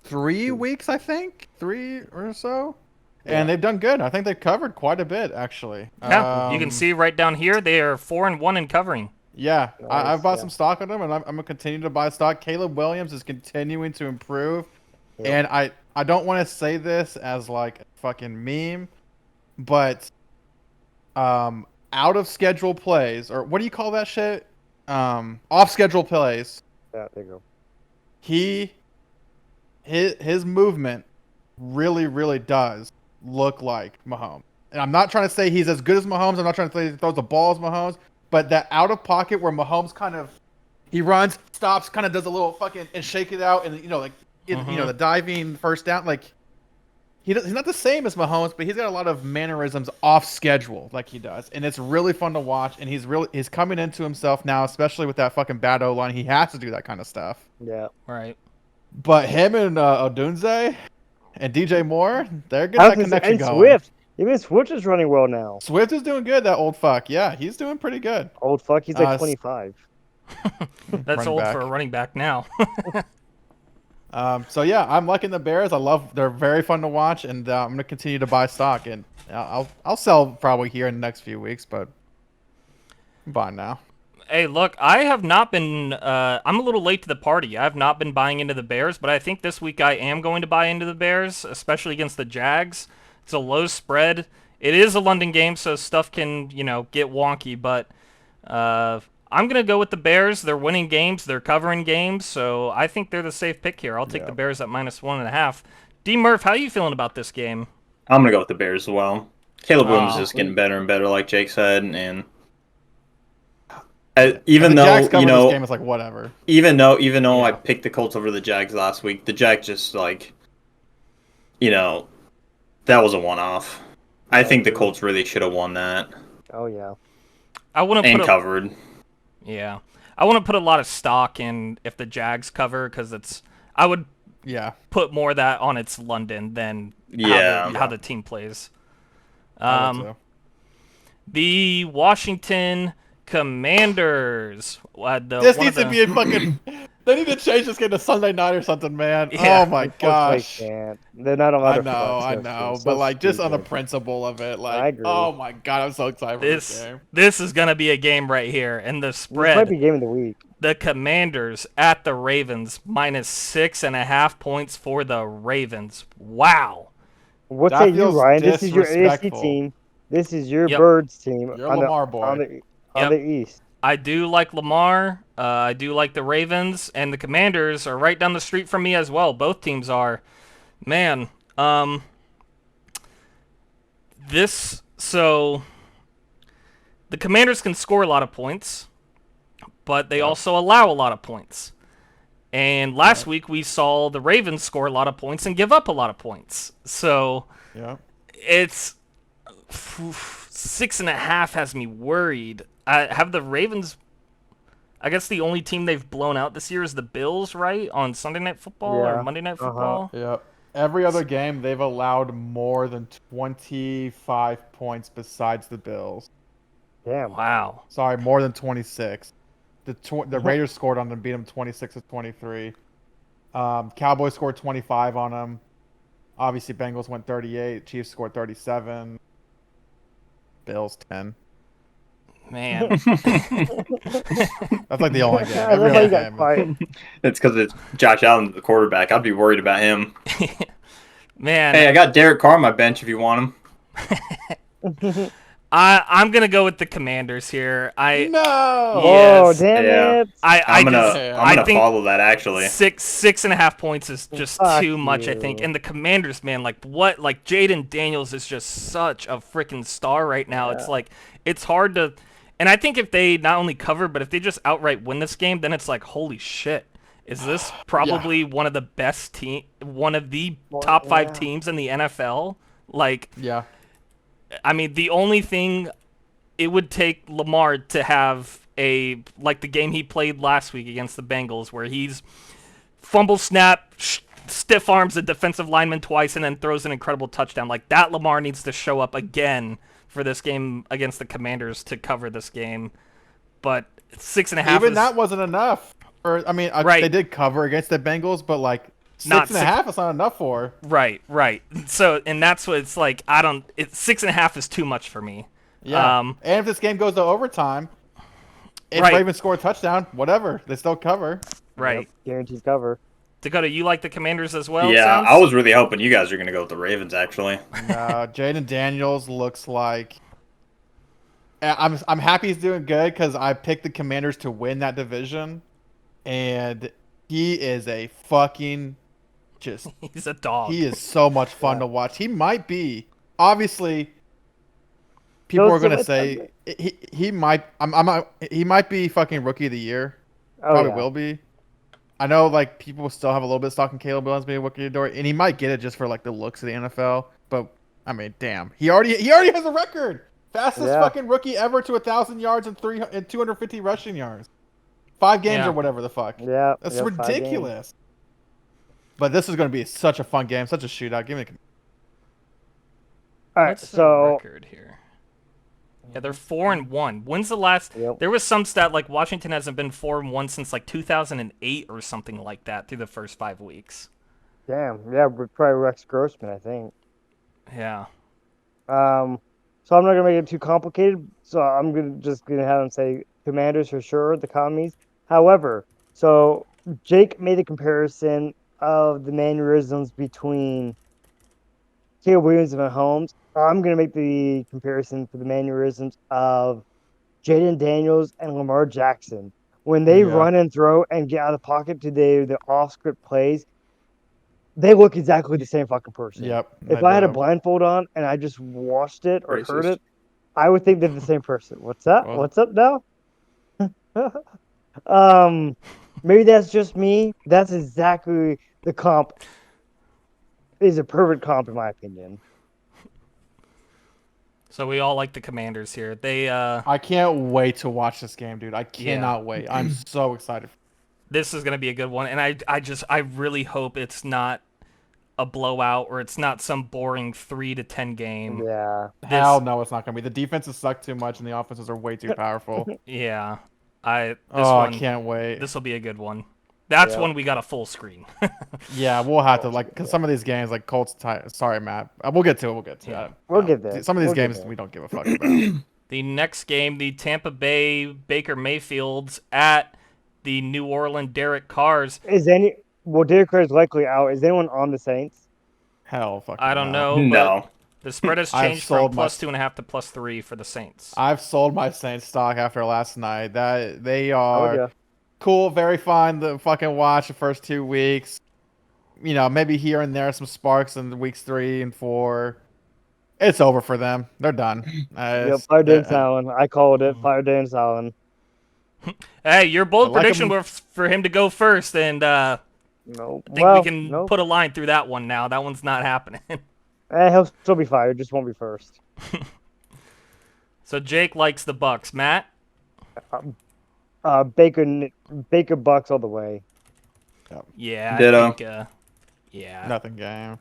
Speaker 5: 3 weeks, I think. 3 or so. And they've done good. I think they've covered quite a bit, actually.
Speaker 3: Yeah, you can see right down here they are 4-1 in covering.
Speaker 5: Yeah,
Speaker 1: Nice,
Speaker 5: I've bought
Speaker 1: yeah.
Speaker 5: some stock on them, and I'm going to continue to buy stock. Caleb Williams is continuing to improve.
Speaker 1: Yep.
Speaker 5: And I don't want to say this as like a fucking meme, but out of schedule plays, or what do you call that shit? Off schedule plays.
Speaker 1: Yeah, there you go.
Speaker 5: His movement really, really does look like Mahomes. And I'm not trying to say he's as good as Mahomes. I'm not trying to say he throws the ball as Mahomes. But that out of pocket where Mahomes he runs, stops, kind of does a little fucking and shake it out, and the diving first down, like he's not the same as Mahomes, but he's got a lot of mannerisms off schedule like he does, and it's really fun to watch. And he's coming into himself now, especially with that fucking bad O line. He has to do that kind of stuff.
Speaker 1: Yeah.
Speaker 3: Right.
Speaker 5: But him and Odunze and DJ Moore, they're getting that connection
Speaker 1: And
Speaker 5: going.
Speaker 1: Swift. Even Swift is running well now.
Speaker 5: Swift is doing good, that old fuck. Yeah, he's doing pretty good.
Speaker 1: Old fuck, he's like
Speaker 5: s-
Speaker 1: 25.
Speaker 3: That's
Speaker 5: Running
Speaker 3: old
Speaker 5: back.
Speaker 3: for a running back now.
Speaker 5: So yeah, I'm liking the Bears. They're very fun to watch, and I'm gonna continue to buy stock. And I'll sell probably here in the next few weeks, but I'm buying now.
Speaker 3: Hey, look, I have not been. I'm a little late to the party. I have not been buying into the Bears, but I think this week I am going to buy into the Bears, especially against the Jags. It's a low spread. It is a London game, so stuff can get wonky. But I'm gonna go with the Bears. They're winning games. They're covering games, so I think they're the safe pick here. I'll take the Bears at -1.5. D Murph, how are you feeling about this game?
Speaker 2: I'm gonna go with the Bears as well. Caleb Williams is just getting better and better, like Jake said, and even
Speaker 5: And the
Speaker 2: though
Speaker 5: Jags cover this game, it's like whatever.
Speaker 2: even though I picked the Colts over the Jags last week, the Jags just That was a one-off. I think the Colts really should have won that
Speaker 1: Oh yeah.
Speaker 3: I want to
Speaker 2: and
Speaker 3: put
Speaker 2: covered.
Speaker 3: yeah. I want to put a lot of stock in if the Jags cover because I would
Speaker 5: Yeah.
Speaker 3: put more of that on its London than
Speaker 2: Yeah.
Speaker 3: how the team plays.
Speaker 5: I would too.
Speaker 3: The Washington Commanders.
Speaker 5: This needs to be a fucking. They need to change this game to Sunday night or something, man.
Speaker 3: Yeah.
Speaker 5: Oh my
Speaker 1: Unfortunately,
Speaker 5: gosh.
Speaker 1: can't. They're not allowed
Speaker 5: I
Speaker 1: to
Speaker 5: know,
Speaker 1: flex
Speaker 5: I
Speaker 1: their
Speaker 5: know,
Speaker 1: skills.
Speaker 5: but
Speaker 1: So
Speaker 5: like just on the
Speaker 1: stupid.
Speaker 5: principle of it, like,
Speaker 1: I agree.
Speaker 5: oh my god, I'm so excited for this game.
Speaker 3: This is gonna be a game right here, and the
Speaker 1: This
Speaker 3: spread.
Speaker 1: might be game of the week.
Speaker 3: The Commanders at the Ravens -6.5 points for the Ravens. Wow.
Speaker 1: What
Speaker 5: That
Speaker 1: say you,
Speaker 5: feels
Speaker 1: Ryan? This is your AFC
Speaker 5: disrespectful.
Speaker 1: team. This is your
Speaker 3: Yep.
Speaker 1: Birds team
Speaker 5: You're
Speaker 1: on
Speaker 5: Lamar
Speaker 1: the
Speaker 5: boy.
Speaker 1: on the
Speaker 3: Yep.
Speaker 1: the East.
Speaker 3: I do like Lamar. I do like the Ravens, and the Commanders are right down the street from me as well. Both teams are. Man, so the Commanders can score a lot of points, but they also allow a lot of points. And last week we saw the Ravens score a lot of points and give up a lot of points. So
Speaker 5: Yeah.
Speaker 3: it's 6.5 has me worried. Have the Ravens? I guess the only team they've blown out this year is the Bills, right? On Sunday Night Football
Speaker 1: Yeah.
Speaker 3: or Monday Night Football.
Speaker 5: Yep. Every other game they've allowed more than 25 points besides the Bills.
Speaker 1: Damn.
Speaker 3: Wow.
Speaker 5: Sorry, more than 26. The Raiders scored on them, beat them 26-23. Cowboys scored 25 on them. Obviously, Bengals went 38. Chiefs scored 37. Bills 10.
Speaker 3: Man.
Speaker 5: That's like the only game.
Speaker 1: I
Speaker 5: Every
Speaker 1: love how
Speaker 5: other
Speaker 1: you got
Speaker 5: game.
Speaker 1: quiet.
Speaker 2: It's because it's Josh Allen, the quarterback. I'd be worried about him.
Speaker 3: Man.
Speaker 2: Hey, I got Derek Carr on my bench if you want him.
Speaker 3: I'm gonna go with the Commanders here.
Speaker 5: No.
Speaker 1: Oh,
Speaker 3: Yes.
Speaker 1: damn
Speaker 2: Yeah.
Speaker 1: it.
Speaker 2: I'm gonna
Speaker 3: I think
Speaker 2: follow that actually.
Speaker 3: 6.5 points is just
Speaker 1: Fuck
Speaker 3: too much, I think.
Speaker 1: you.
Speaker 3: And the Commanders, man, like what? Like Jaden Daniels is just such a freaking star right now. It's like it's hard to. And I think if they not only cover, but if they just outright win this game, then it's like, holy shit. Is this probably one of the best one of the top 5
Speaker 1: yeah.
Speaker 3: teams in the NFL? Like,
Speaker 5: Yeah.
Speaker 3: I mean, the only thing it would take Lamar to have like the game he played last week against the Bengals, where he's fumble snap, stiff arms a defensive lineman twice, and then throws an incredible touchdown. Like that, Lamar needs to show up again for this game against the Commanders to cover this game. But 6.5.
Speaker 5: Even that wasn't enough. Or I mean,
Speaker 3: Right.
Speaker 5: they did cover against the Bengals, but like
Speaker 3: Not
Speaker 5: 6.5 is not enough for.
Speaker 3: Right. So, and that's what it's like. 6.5 is too much for me.
Speaker 5: Yeah.
Speaker 3: Um,
Speaker 5: And if this game goes to overtime, if
Speaker 3: Right.
Speaker 5: Ravens score a touchdown, whatever, they still cover.
Speaker 3: Right.
Speaker 1: Yep, guaranteed cover.
Speaker 3: Dakota, you like the Commanders as well? it
Speaker 2: Yeah,
Speaker 3: sounds?
Speaker 2: I was really hoping you guys were gonna go with the Ravens actually.
Speaker 5: Jaden Daniels looks like. I'm happy he's doing good because I picked the Commanders to win that division, and he is a fucking just.
Speaker 3: He's a dog.
Speaker 5: He is so much fun to watch. He might be obviously. People
Speaker 1: So
Speaker 5: are gonna
Speaker 1: it's-
Speaker 5: say he might. He might be fucking rookie of the year.
Speaker 1: Oh,
Speaker 5: Probably
Speaker 1: yeah.
Speaker 5: will be. I know like people still have a little bit of stock in Caleb Williams being rookie of the year, and he might get it just for like the looks of the NFL. But I mean, damn, he already has a record, fastest
Speaker 1: Yeah.
Speaker 5: fucking rookie ever to 1,000 yards and 250 rushing yards, 5 games
Speaker 3: Yeah.
Speaker 5: or whatever the fuck.
Speaker 1: Yeah.
Speaker 5: That's
Speaker 1: yep, 5 games.
Speaker 5: ridiculous. But this is going to be such a fun game, such a shootout. Give me.
Speaker 1: All right,
Speaker 3: What's the
Speaker 1: so
Speaker 3: record here? Yeah, they're 4-1. When's the last?
Speaker 1: Yep.
Speaker 3: There was some stat like Washington hasn't been 4-1 since like 2008 or something like that through the first 5 weeks.
Speaker 1: damn, yeah, probably Rex Grossman, I think.
Speaker 3: Yeah.
Speaker 1: So I'm not gonna make it too complicated. So I'm gonna have them say Commanders for sure, the commies. However, so Jake made a comparison of the mannerisms between Caleb Williams and Mahomes. I'm gonna make the comparison for the mannerisms of Jaden Daniels and Lamar Jackson. When they
Speaker 5: Yeah.
Speaker 1: run and throw and get out of the pocket to the off script plays, they look exactly the same fucking person.
Speaker 5: Yep.
Speaker 1: If I had a blindfold on and I just watched it or heard
Speaker 2: Racist.
Speaker 1: it, I would think they're the same person. What's up?
Speaker 5: Well-
Speaker 1: What's up now? Maybe that's just me. That's exactly the comp. Is a perfect comp in my opinion.
Speaker 3: So we all like the Commanders here. They
Speaker 5: I can't wait to watch this game, dude. I cannot wait. I'm so excited.
Speaker 3: this is gonna be a good one, and I really hope it's not a blowout or it's not some boring 3-10 game.
Speaker 1: Yeah.
Speaker 5: Hell no, it's not gonna be. The defenses suck too much, and the offenses are way too powerful.
Speaker 3: Yeah,
Speaker 5: I
Speaker 3: one
Speaker 5: can't wait.
Speaker 3: this will be a good one. That's
Speaker 1: Yeah.
Speaker 3: when we got a full screen.
Speaker 5: Yeah, we'll have to because some of these games like Colts. Sorry, Matt. We'll get to it. We'll get to
Speaker 3: Yeah.
Speaker 5: it.
Speaker 1: We'll get there.
Speaker 5: Some of these
Speaker 1: We'll get
Speaker 5: games
Speaker 1: there.
Speaker 5: we don't give a fuck about.
Speaker 3: The next game, the Tampa Bay Baker Mayfields at the New Orleans Derek Carrs.
Speaker 1: Well, Derek Carr is likely out. Is anyone on the Saints?
Speaker 5: Hell, fucking.
Speaker 3: I don't
Speaker 5: no.
Speaker 3: know,
Speaker 2: No.
Speaker 3: but the spread has
Speaker 5: I've
Speaker 3: changed from
Speaker 5: sold my-
Speaker 3: +2.5 to +3 for the Saints.
Speaker 5: I've sold my Saints stock after last night. That they
Speaker 1: Oh,
Speaker 5: are
Speaker 1: yeah.
Speaker 5: cool, very fun to fucking watch the first 2 weeks. You know, maybe here and there some sparks in weeks 3 and 4. It's over for them. They're done.
Speaker 1: Yep, fire Dennis Allen. I called it. Fire Dennis Allen.
Speaker 3: Hey, your bold
Speaker 5: I like
Speaker 3: prediction
Speaker 5: him-
Speaker 3: was for him to go first, and
Speaker 1: No.
Speaker 3: I think we can put a line through that one now. That one's not happening.
Speaker 1: He'll still be fired. Just won't be first.
Speaker 3: So Jake likes the Bucks. Matt?
Speaker 1: Baker Bucks all the way.
Speaker 3: Yeah.
Speaker 2: Ditto.
Speaker 3: I think, yeah.
Speaker 5: Nothing game.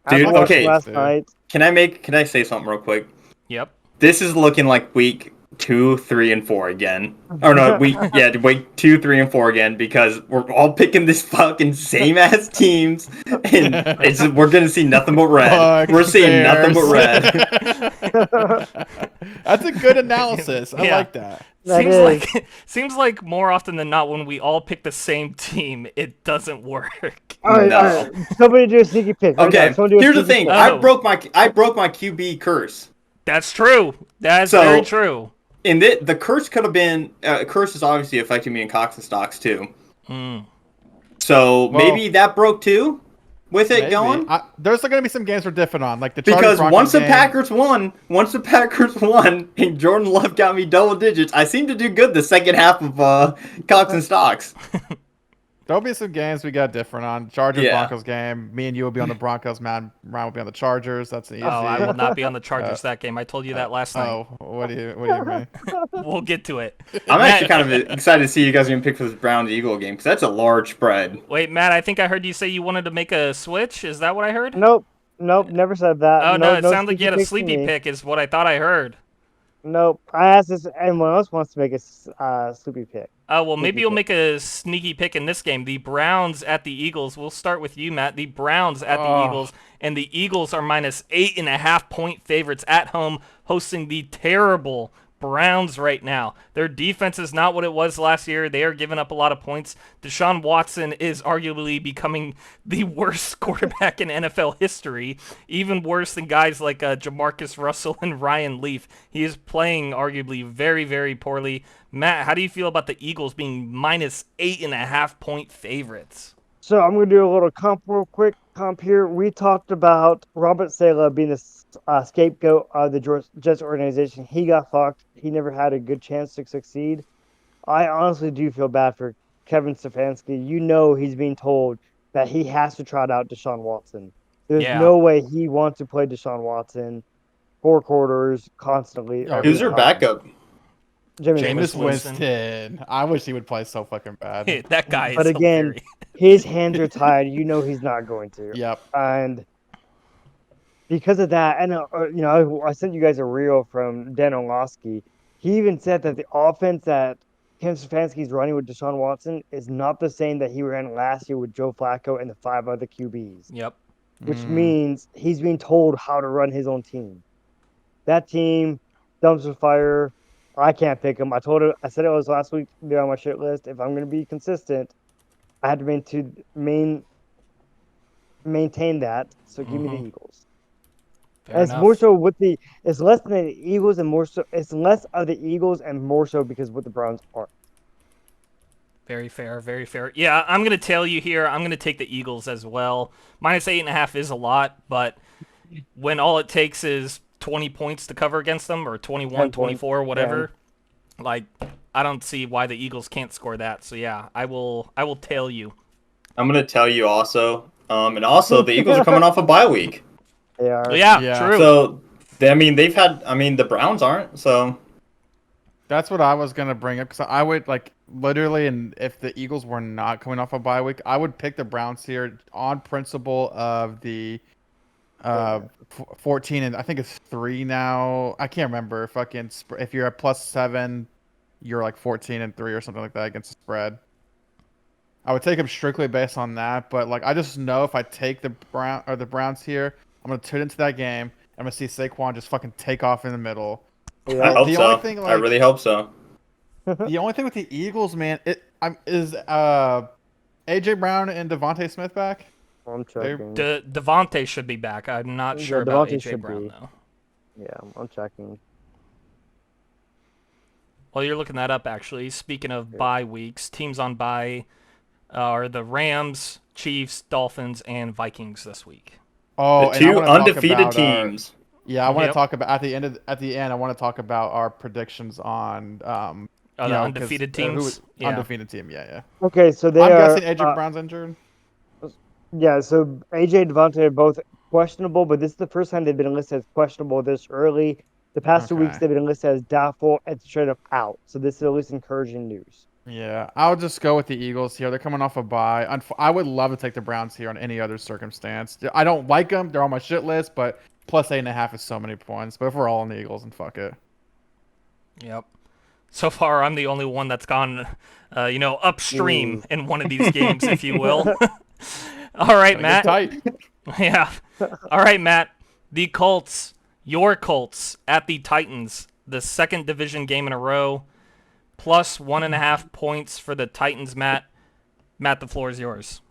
Speaker 2: Dude,
Speaker 1: I watched
Speaker 2: okay.
Speaker 1: Last
Speaker 5: Dude.
Speaker 1: night.
Speaker 2: Can I say something real quick?
Speaker 3: Yep.
Speaker 2: This is looking like week 2, 3, and 4 again. Or no, week 2, 3, and 4 again because we're all picking this fucking same ass teams, and we're gonna see nothing but red.
Speaker 5: Bucks,
Speaker 2: We're seeing nothing but
Speaker 5: Bears.
Speaker 2: red.
Speaker 5: That's a good analysis. I
Speaker 3: Yeah.
Speaker 5: like that.
Speaker 1: That
Speaker 3: Seems
Speaker 1: is.
Speaker 3: seems like more often than not when we all pick the same team, it doesn't work.
Speaker 1: All right,
Speaker 2: No.
Speaker 1: all right. Somebody do a sneaky pick. right
Speaker 2: Okay,
Speaker 1: now. Someone do a
Speaker 2: here's the
Speaker 1: sneaky
Speaker 2: thing.
Speaker 1: pick.
Speaker 3: Oh.
Speaker 2: I broke my QB curse.
Speaker 3: That's true. That's
Speaker 2: So-
Speaker 3: very true.
Speaker 2: And the curse could have been curse is obviously affecting me in Cox and Stocks too.
Speaker 3: Mm.
Speaker 2: So
Speaker 5: Well-
Speaker 2: maybe that broke too with it
Speaker 5: Maybe.
Speaker 2: going.
Speaker 5: There's going to be some games we're different on, like the Chargers
Speaker 2: Because
Speaker 5: Broncos
Speaker 2: once the
Speaker 5: game.
Speaker 2: Packers won, and Jordan Love got me double digits, I seem to do good the second half of Cox and Stocks.
Speaker 5: There'll be some games we got different on. Chargers
Speaker 2: Yeah.
Speaker 5: Broncos game. Me and you will be on the Broncos. Ryan will be on the Chargers. That's easy.
Speaker 3: Oh, I will not be on the Chargers that game. I told you that last night.
Speaker 5: Oh, what do you mean?
Speaker 3: We'll get to it.
Speaker 2: I'm
Speaker 3: Matt-
Speaker 2: actually kind of excited to see you guys even pick for this Browns Eagle game because that's a large spread.
Speaker 3: Wait, Matt, I think I heard you say you wanted to make a switch. Is that what I heard?
Speaker 1: Nope, never said that.
Speaker 3: Oh, no, it sounded like
Speaker 1: sneaky
Speaker 3: you had a
Speaker 1: picks for
Speaker 3: sleepy
Speaker 1: me.
Speaker 3: pick, is what I thought I heard.
Speaker 1: Nope. I asked this. Anyone else wants to make a sleepy pick?
Speaker 3: Oh, well, maybe
Speaker 1: Sneaky
Speaker 3: you'll
Speaker 1: pick.
Speaker 3: make a sneaky pick in this game. The Browns at the Eagles. We'll start with you, Matt. The Browns at the
Speaker 5: Oh.
Speaker 3: Eagles, and the Eagles are -8.5-point favorites at home, hosting the terrible Browns right now. Their defense is not what it was last year. They are giving up a lot of points. Deshaun Watson is arguably becoming the worst quarterback in NFL history, even worse than guys like Jamarcus Russell and Ryan Leaf. He is playing arguably very, very poorly. Matt, how do you feel about the Eagles being -8.5-point favorites?
Speaker 1: So I'm going to do a little real quick comp here. We talked about Robert Saleh being the scapegoat of the Jets organization. He got fucked. He never had a good chance to succeed. I honestly do feel bad for Kevin Stefanski. You know he's being told that he has to trot out Deshaun Watson. There's
Speaker 3: Yeah.
Speaker 1: no way he wants to play Deshaun Watson 4 quarters constantly.
Speaker 5: Yeah,
Speaker 1: every
Speaker 2: Who's their
Speaker 1: time.
Speaker 2: backup?
Speaker 1: Jimmy
Speaker 3: Jameis
Speaker 5: Jameis
Speaker 3: Winston.
Speaker 5: Winston. I wish he would play so fucking bad.
Speaker 3: That guy is
Speaker 1: But again,
Speaker 3: hilarious.
Speaker 1: his hands are tied. You know he's not going to.
Speaker 5: Yep.
Speaker 1: And because of that, and I sent you guys a reel from Dan Orlovsky. He even said that the offense that Kevin Stefanski's running with Deshaun Watson is not the same that he ran last year with Joe Flacco and the 5 other QBs,
Speaker 3: Yep.
Speaker 1: which means he's being told how to run his own team. That team, dumpster fire. I can't pick him. I said it was last week. They're on my shit list. If I'm going to be consistent, I had to maintain that. So give me the Eagles.
Speaker 3: Fair
Speaker 1: And it's
Speaker 3: enough.
Speaker 1: more so it's less than the Eagles and more so it's less of the Eagles and more so because what the Browns are.
Speaker 3: Very fair, very fair. Yeah, I'm going to tell you here, I'm going to take the Eagles as well. -8.5 is a lot, but when all it takes is 20 points to cover against them, or 21,
Speaker 1: 10 points,
Speaker 3: 24, whatever, like, I don't see why the Eagles can't score that. So yeah, I will tell you.
Speaker 2: I'm gonna tell you also, and also the Eagles are coming off a bye week.
Speaker 1: They are.
Speaker 3: Yeah,
Speaker 5: Yeah.
Speaker 3: true.
Speaker 2: So The Browns aren't, so
Speaker 5: That's what I was gonna bring up because I would like literally, and if the Eagles were not coming off a bye week, I would pick the Browns here on principle of the 14 and I think it's 3 now. I can't remember. If you're at +7, you're like 14-3 or something like that against the spread. I would take them strictly based on that, but like I just know if I take the Browns here, I'm gonna tune into that game. I'm gonna see Saquon just fucking take off in the middle.
Speaker 2: I
Speaker 1: Yeah.
Speaker 2: hope
Speaker 5: The
Speaker 2: so.
Speaker 5: only thing,
Speaker 2: I
Speaker 5: like-
Speaker 2: really hope so.
Speaker 5: The only thing with the Eagles, man, is AJ Brown and Devontae Smith back.
Speaker 1: I'm checking.
Speaker 3: Devontae should be back. I'm not
Speaker 1: Yeah,
Speaker 3: sure about
Speaker 1: Devontae
Speaker 3: AJ
Speaker 1: should
Speaker 3: Brown
Speaker 1: be.
Speaker 3: though.
Speaker 1: Yeah, I'm checking.
Speaker 3: While you're looking that up, actually, speaking of bye weeks, teams on bye are the Rams, Chiefs, Dolphins, and Vikings this week.
Speaker 5: Oh,
Speaker 2: The
Speaker 5: and I
Speaker 2: two
Speaker 5: wanna talk
Speaker 2: undefeated
Speaker 5: about
Speaker 2: teams.
Speaker 5: I want to
Speaker 3: Yep.
Speaker 5: talk about at the end. I want to talk about our predictions on
Speaker 3: Oh,
Speaker 5: you
Speaker 3: the
Speaker 5: know, 'cause,
Speaker 3: undefeated
Speaker 5: who
Speaker 3: teams?
Speaker 5: was-
Speaker 3: Yeah.
Speaker 5: undefeated team. Yeah.
Speaker 1: Okay, so they
Speaker 5: I'm
Speaker 1: are.
Speaker 5: guessing AJ Brown's injured.
Speaker 1: Yeah, so AJ and Devontae are both questionable, but this is the first time they've been listed as questionable this early. The past 2 weeks
Speaker 5: Okay.
Speaker 1: they've been listed as doubtful and straight up out. So this is at least encouraging news.
Speaker 5: Yeah, I'll just go with the Eagles here. They're coming off a bye. I would love to take the Browns here on any other circumstance. I don't like them. They're on my shit list, but +8.5 is so many points. But if we're all on the Eagles, then fuck it.
Speaker 3: Yep. So far, I'm the only one that's gone, upstream in one of these games, if you will. All right,
Speaker 5: Gotta get
Speaker 3: Matt.
Speaker 5: tight.
Speaker 3: Yeah. All right, Matt. The Colts, your Colts at the Titans, the second division game in a row, +1.5 points for the Titans, Matt. Matt, the floor is yours.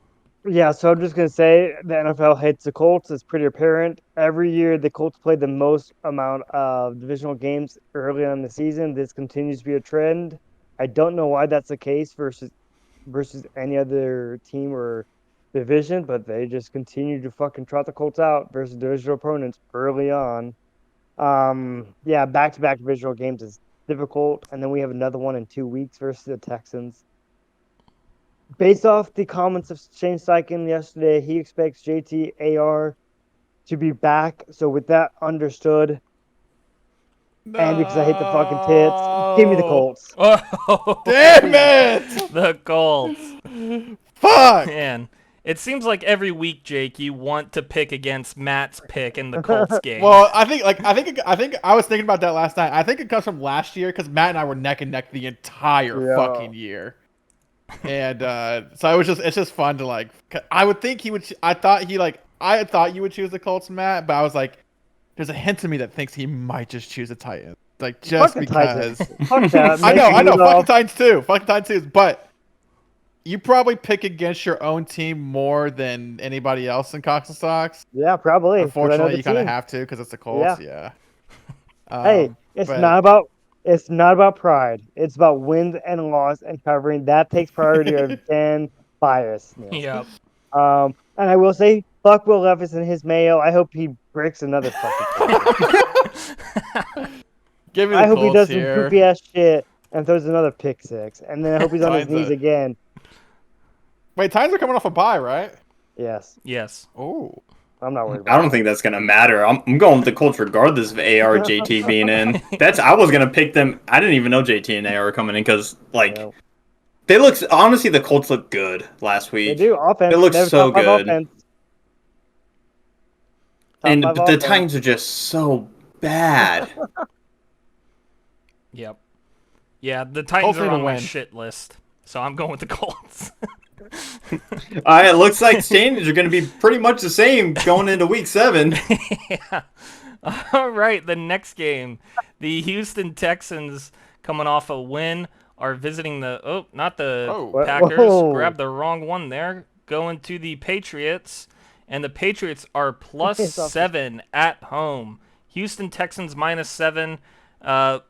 Speaker 1: Yeah, so I'm just gonna say the NFL hates the Colts. It's pretty apparent. Every year the Colts play the most amount of divisional games early on in the season. This continues to be a trend. I don't know why that's the case versus any other team or division, but they just continue to fucking trot the Colts out versus divisional opponents early on. Yeah, back-to-back divisional games is difficult, and then we have another one in 2 weeks versus the Texans. Based off the comments of Shane Steichen yesterday, he expects JTAR to be back. So with that understood, and because I hate the fucking tits, give me the Colts.
Speaker 3: Oh,
Speaker 5: Damn it!
Speaker 3: the Colts.
Speaker 5: Fuck!
Speaker 3: Man, it seems like every week, Jake, you want to pick against Matt's pick in the Colts game.
Speaker 5: Well, I think I was thinking about that last night. I think it comes from last year because Matt and I were neck and neck the entire
Speaker 1: Yeah.
Speaker 5: fucking year, and so it's just fun to like. I would think he would. I thought you would choose the Colts, Matt, but I was like, there's a hint to me that thinks he might just choose the Titans, like just
Speaker 1: Fuck the
Speaker 5: because.
Speaker 1: Titans. Fuck that.
Speaker 5: I know,
Speaker 1: Mason Rudolph.
Speaker 5: fucking Titans too, but. You probably pick against your own team more than anybody else in Cox and Stocks.
Speaker 1: Yeah, probably. 'cause I know
Speaker 5: Unfortunately,
Speaker 1: the
Speaker 5: you kind of
Speaker 1: team.
Speaker 5: have to because it's the Colts. Yeah.
Speaker 1: Hey, it's
Speaker 5: but-
Speaker 1: not about pride. It's about wins and loss and covering. That takes priority of Dan bias.
Speaker 3: Yep.
Speaker 1: And I will say, fuck Will Levis and his mayo. I hope he breaks another fucking thing.
Speaker 5: Give me the
Speaker 1: I hope he
Speaker 5: Colts
Speaker 1: does some
Speaker 5: here.
Speaker 1: goofy ass shit and throws another pick six. And then I hope he's on his
Speaker 5: Titans
Speaker 1: knees
Speaker 5: are-
Speaker 1: again.
Speaker 5: Wait, Titans are coming off a bye, right?
Speaker 1: Yes.
Speaker 3: Yes.
Speaker 5: Oh.
Speaker 1: I'm not worried
Speaker 2: I
Speaker 1: about
Speaker 2: don't think that's gonna matter. I'm going with the Colts regardless of AR or JT being in. I was gonna pick them. I didn't even know JT and AR were coming in because
Speaker 1: it.
Speaker 2: they look. Honestly, the Colts look good last
Speaker 1: They
Speaker 2: week.
Speaker 1: do. Offense.
Speaker 2: It looks
Speaker 1: They have
Speaker 2: so
Speaker 1: top five
Speaker 2: good.
Speaker 1: offense.
Speaker 2: And
Speaker 1: Top
Speaker 2: but
Speaker 1: five
Speaker 2: the
Speaker 1: offense.
Speaker 2: Titans are just so bad.
Speaker 3: Yep. Yeah, the Titans
Speaker 5: Colts
Speaker 3: are
Speaker 5: need to
Speaker 3: on my
Speaker 5: win.
Speaker 3: shit list, so I'm going with the Colts.
Speaker 2: It looks like standings are going to be pretty much the same going into week 7.
Speaker 3: Yeah. All right, the next game, the Houston Texans, coming off a win, are visiting not the
Speaker 5: Oh.
Speaker 3: Packers.
Speaker 1: Whoa.
Speaker 3: Grabbed the wrong one there. Going to the Patriots, and the Patriots are +7 at home. Houston Texans -7.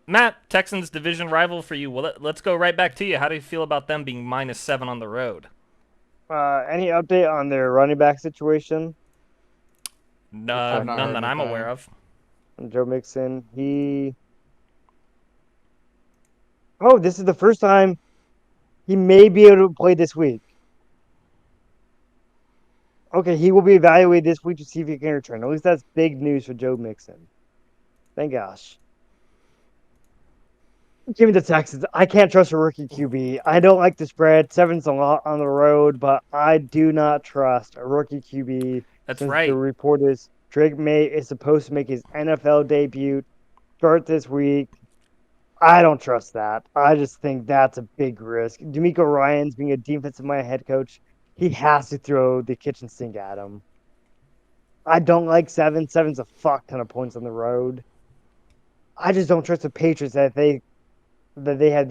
Speaker 3: Matt, Texans division rival for you. Well, let's go right back to you. How do you feel about them being -7 on the road?
Speaker 1: Any update on their running back situation?
Speaker 5: I've not
Speaker 3: None
Speaker 5: heard
Speaker 3: that I'm
Speaker 5: anything.
Speaker 3: aware of.
Speaker 1: Joe Mixon. Oh, this is the first time he may be able to play this week. Okay, he will be evaluated this week to see if he can return. At least that's big news for Joe Mixon. Thank gosh. Give me the Texans. I can't trust a rookie QB. I don't like the spread. 7's a lot on the road, but I do not trust a rookie QB.
Speaker 3: That's
Speaker 1: Since
Speaker 3: right.
Speaker 1: the report is Drake May is supposed to make his NFL debut, start this week. I don't trust that. I just think that's a big risk. D'Amico Ryans being a defensive-minded head coach, he has to throw the kitchen sink at him. I don't like 7. 7's a fuck ton of points on the road. I just don't trust the Patriots that they had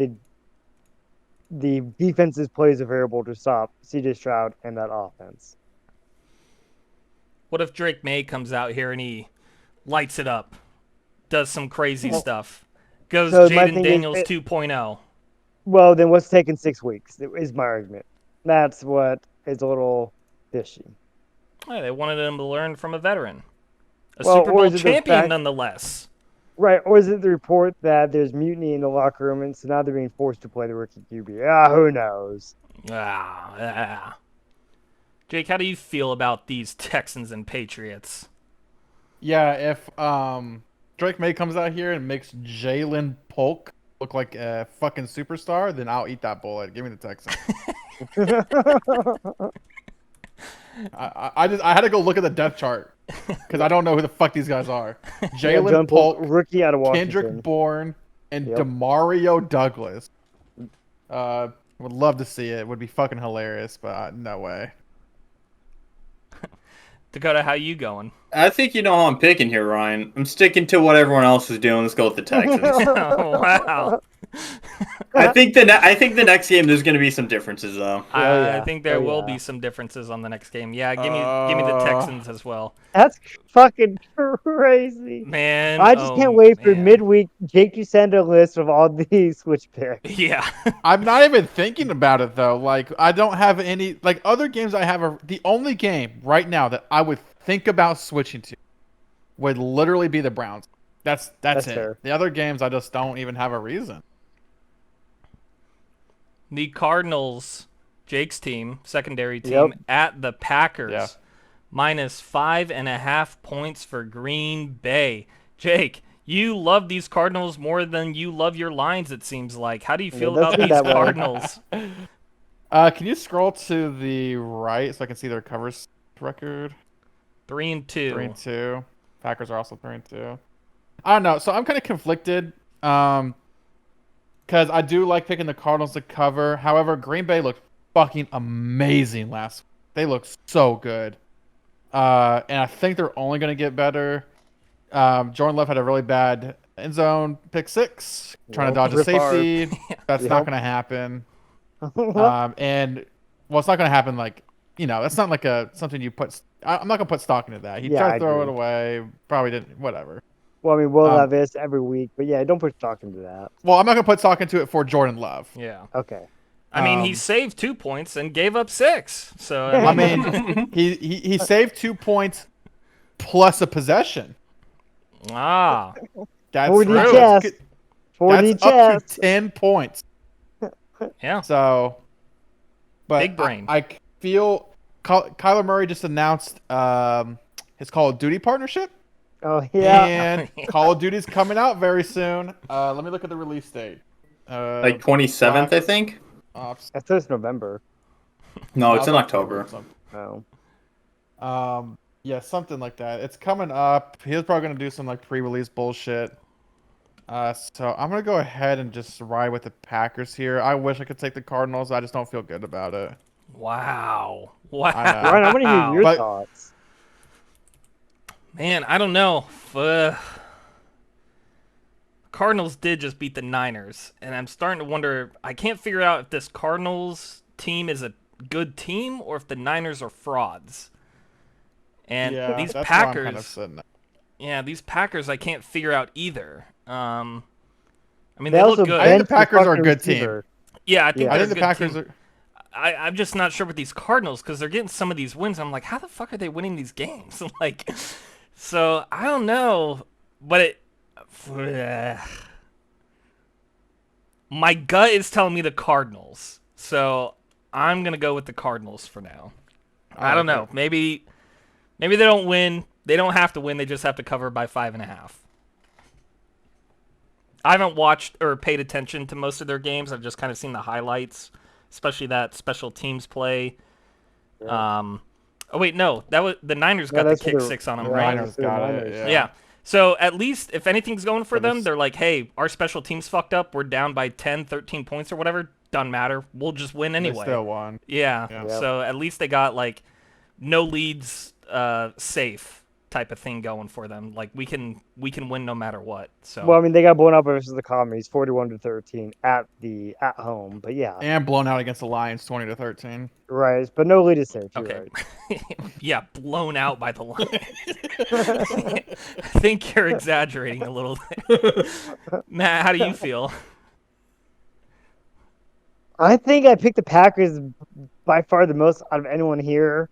Speaker 1: the defense's plays available to stop CJ Stroud and that offense.
Speaker 3: What if Drake May comes out here and he lights it up, does some crazy stuff, goes
Speaker 1: so my
Speaker 3: Jaden
Speaker 1: thing is,
Speaker 3: Daniels 2.0?
Speaker 1: Well, then what's taking 6 weeks? Is my argument. That's what is a little fishy.
Speaker 3: Hey, they wanted him to learn from a veteran, a
Speaker 1: Well,
Speaker 3: Super
Speaker 1: or
Speaker 3: Bowl
Speaker 1: is it the
Speaker 3: champion
Speaker 1: fact-
Speaker 3: nonetheless.
Speaker 1: Right, or is it the report that there's mutiny in the locker room and so now they're being forced to play the rookie QB? Who knows?
Speaker 3: Ah. Jake, how do you feel about these Texans and Patriots?
Speaker 5: Yeah, if Drake May comes out here and makes Jalen Polk look like a fucking superstar, then I'll eat that bullet. Give me the Texans. I had to go look at the depth chart because I don't know who the fuck these guys are. Jalen
Speaker 1: John
Speaker 5: Polk,
Speaker 1: rookie out of Washington.
Speaker 5: Kendrick Bourne, and
Speaker 1: Yep.
Speaker 5: Demario Douglas. Would love to see it. Would be fucking hilarious, but no way.
Speaker 3: Dakota, how you going?
Speaker 2: I think you know how I'm picking here, Ryan. I'm sticking to what everyone else is doing. Let's go with the Texans.
Speaker 3: Oh, wow.
Speaker 2: I think the next game there's going to be some differences though.
Speaker 3: I
Speaker 1: yeah.
Speaker 3: think there
Speaker 1: Oh,
Speaker 3: will
Speaker 1: yeah.
Speaker 3: be some differences on the next game. Yeah, give me the Texans as well.
Speaker 1: That's fucking crazy.
Speaker 3: Man,
Speaker 1: I just
Speaker 3: oh,
Speaker 1: can't wait for
Speaker 3: man.
Speaker 1: midweek Jake to send a list of all these switch picks.
Speaker 3: Yeah.
Speaker 5: I'm not even thinking about it though. Like I don't have any like other games I have. The only game right now that I would think about switching to would literally be the Browns. That's
Speaker 1: That's
Speaker 5: it.
Speaker 1: fair.
Speaker 5: The other games I just don't even have a reason.
Speaker 3: The Cardinals, Jake's team, secondary team,
Speaker 1: Yep.
Speaker 3: at the Packers.
Speaker 5: Yeah.
Speaker 3: Minus 5.5 points for Green Bay. Jake, you love these Cardinals more than you love your lines, it seems like. How do you feel
Speaker 1: does
Speaker 3: about
Speaker 1: seem
Speaker 3: these
Speaker 1: that way.
Speaker 3: Cardinals?
Speaker 5: Can you scroll to the right so I can see their covers record?
Speaker 3: 3-2.
Speaker 5: 3-2. Packers are also 3-2. I don't know. So I'm kind of conflicted. Because I do like picking the Cardinals to cover. However, Green Bay looked fucking amazing last week. They looked so good. And I think they're only going to get better. Jordan Love had a really bad end zone pick six, trying to
Speaker 1: Yep.
Speaker 5: dodge a
Speaker 1: Rip Favre.
Speaker 5: safety. That's not
Speaker 1: Yep.
Speaker 5: going to happen. And well, it's not going to happen like, that's not like something you put. I'm not going to put stock into that. He
Speaker 1: Yeah,
Speaker 5: tried
Speaker 1: I
Speaker 5: to throw
Speaker 1: agree.
Speaker 5: it away. Probably didn't. Whatever.
Speaker 1: Well, I mean, Will
Speaker 5: Um,
Speaker 1: Levis every week, but yeah, don't put stock into that.
Speaker 5: Well, I'm not going to put stock into it for Jordan Love.
Speaker 3: Yeah.
Speaker 1: Okay.
Speaker 3: I mean, he
Speaker 5: Um,
Speaker 3: saved 2 points and gave up 6. So,
Speaker 5: I mean, he saved 2 points plus a possession.
Speaker 3: ah.
Speaker 5: That's
Speaker 1: 40
Speaker 5: that's
Speaker 1: chest.
Speaker 5: good.
Speaker 1: 40
Speaker 5: That's up
Speaker 1: chest.
Speaker 5: to 10 points.
Speaker 3: Yeah.
Speaker 5: So, but
Speaker 3: Big brain.
Speaker 5: I feel Kyler Murray just announced his Call of Duty partnership,
Speaker 1: Oh, yeah.
Speaker 5: and Call of Duty's coming out very soon. Let me look at the release date.
Speaker 2: Like 27th, I think.
Speaker 5: Ops.
Speaker 1: That says November.
Speaker 2: No, it's in
Speaker 5: or
Speaker 2: October.
Speaker 5: something.
Speaker 1: Oh.
Speaker 5: Yeah, something like that. It's coming up. He's probably gonna do some like pre-release bullshit. So I'm gonna go ahead and just ride with the Packers here. I wish I could take the Cardinals. I just don't feel good about it.
Speaker 3: Wow.
Speaker 5: I know.
Speaker 1: Ryan, I want to hear your
Speaker 5: But-
Speaker 1: thoughts.
Speaker 3: Man, I don't know. Cardinals did just beat the Niners, and I'm starting to wonder. I can't figure out if this Cardinals team is a good team or if the Niners are frauds. And
Speaker 5: Yeah,
Speaker 3: these
Speaker 5: that's where I'm
Speaker 3: Packers,
Speaker 5: kind of sitting at.
Speaker 3: yeah, these Packers, I can't figure out either. I mean,
Speaker 1: They
Speaker 3: they
Speaker 1: also
Speaker 3: look good.
Speaker 5: I think
Speaker 1: benched
Speaker 5: the Packers are a
Speaker 1: fucking
Speaker 5: good team.
Speaker 1: receiver.
Speaker 3: Yeah, I think
Speaker 1: Yeah.
Speaker 5: I
Speaker 3: they're
Speaker 5: think
Speaker 3: a
Speaker 5: the
Speaker 3: good
Speaker 5: Packers
Speaker 3: team.
Speaker 5: are.
Speaker 3: I'm just not sure with these Cardinals because they're getting some of these wins. I'm like, how the fuck are they winning these games? Like, so I don't know, but my gut is telling me the Cardinals. So I'm gonna go with the Cardinals for now. I don't know. Maybe they don't win. They don't have to win. They just have to cover by 5.5. haven't watched or paid attention to most of their games. I've just kind of seen the highlights, especially that special teams play. Oh wait, no, that was the Niners got the
Speaker 1: that's for
Speaker 3: kick
Speaker 1: the-
Speaker 3: six on them,
Speaker 1: yeah,
Speaker 3: right?
Speaker 5: Niners
Speaker 1: the
Speaker 5: got it.
Speaker 1: Niners.
Speaker 3: Yeah. So at least if anything's going for
Speaker 5: But
Speaker 3: them,
Speaker 5: it's-
Speaker 3: they're like, hey, our special teams fucked up. We're down by 10, 13 points or whatever. Doesn't matter. We'll just win
Speaker 5: They
Speaker 3: anyway.
Speaker 5: still won.
Speaker 3: Yeah.
Speaker 5: Yeah.
Speaker 3: So at least they got like no leads, safe type of thing going for them. Like we can win no matter what. So
Speaker 1: Well, I mean, they got blown up versus the Commies, 41-13 at home. But yeah,
Speaker 5: And blown out against the Lions, 20-13.
Speaker 1: right. But no lead is safe. You're
Speaker 3: okay.
Speaker 1: right.
Speaker 3: Yeah, blown out by the Lions. I think you're exaggerating a little bit. Matt, how do you feel?
Speaker 1: I think I picked the Packers by far the most out of anyone here.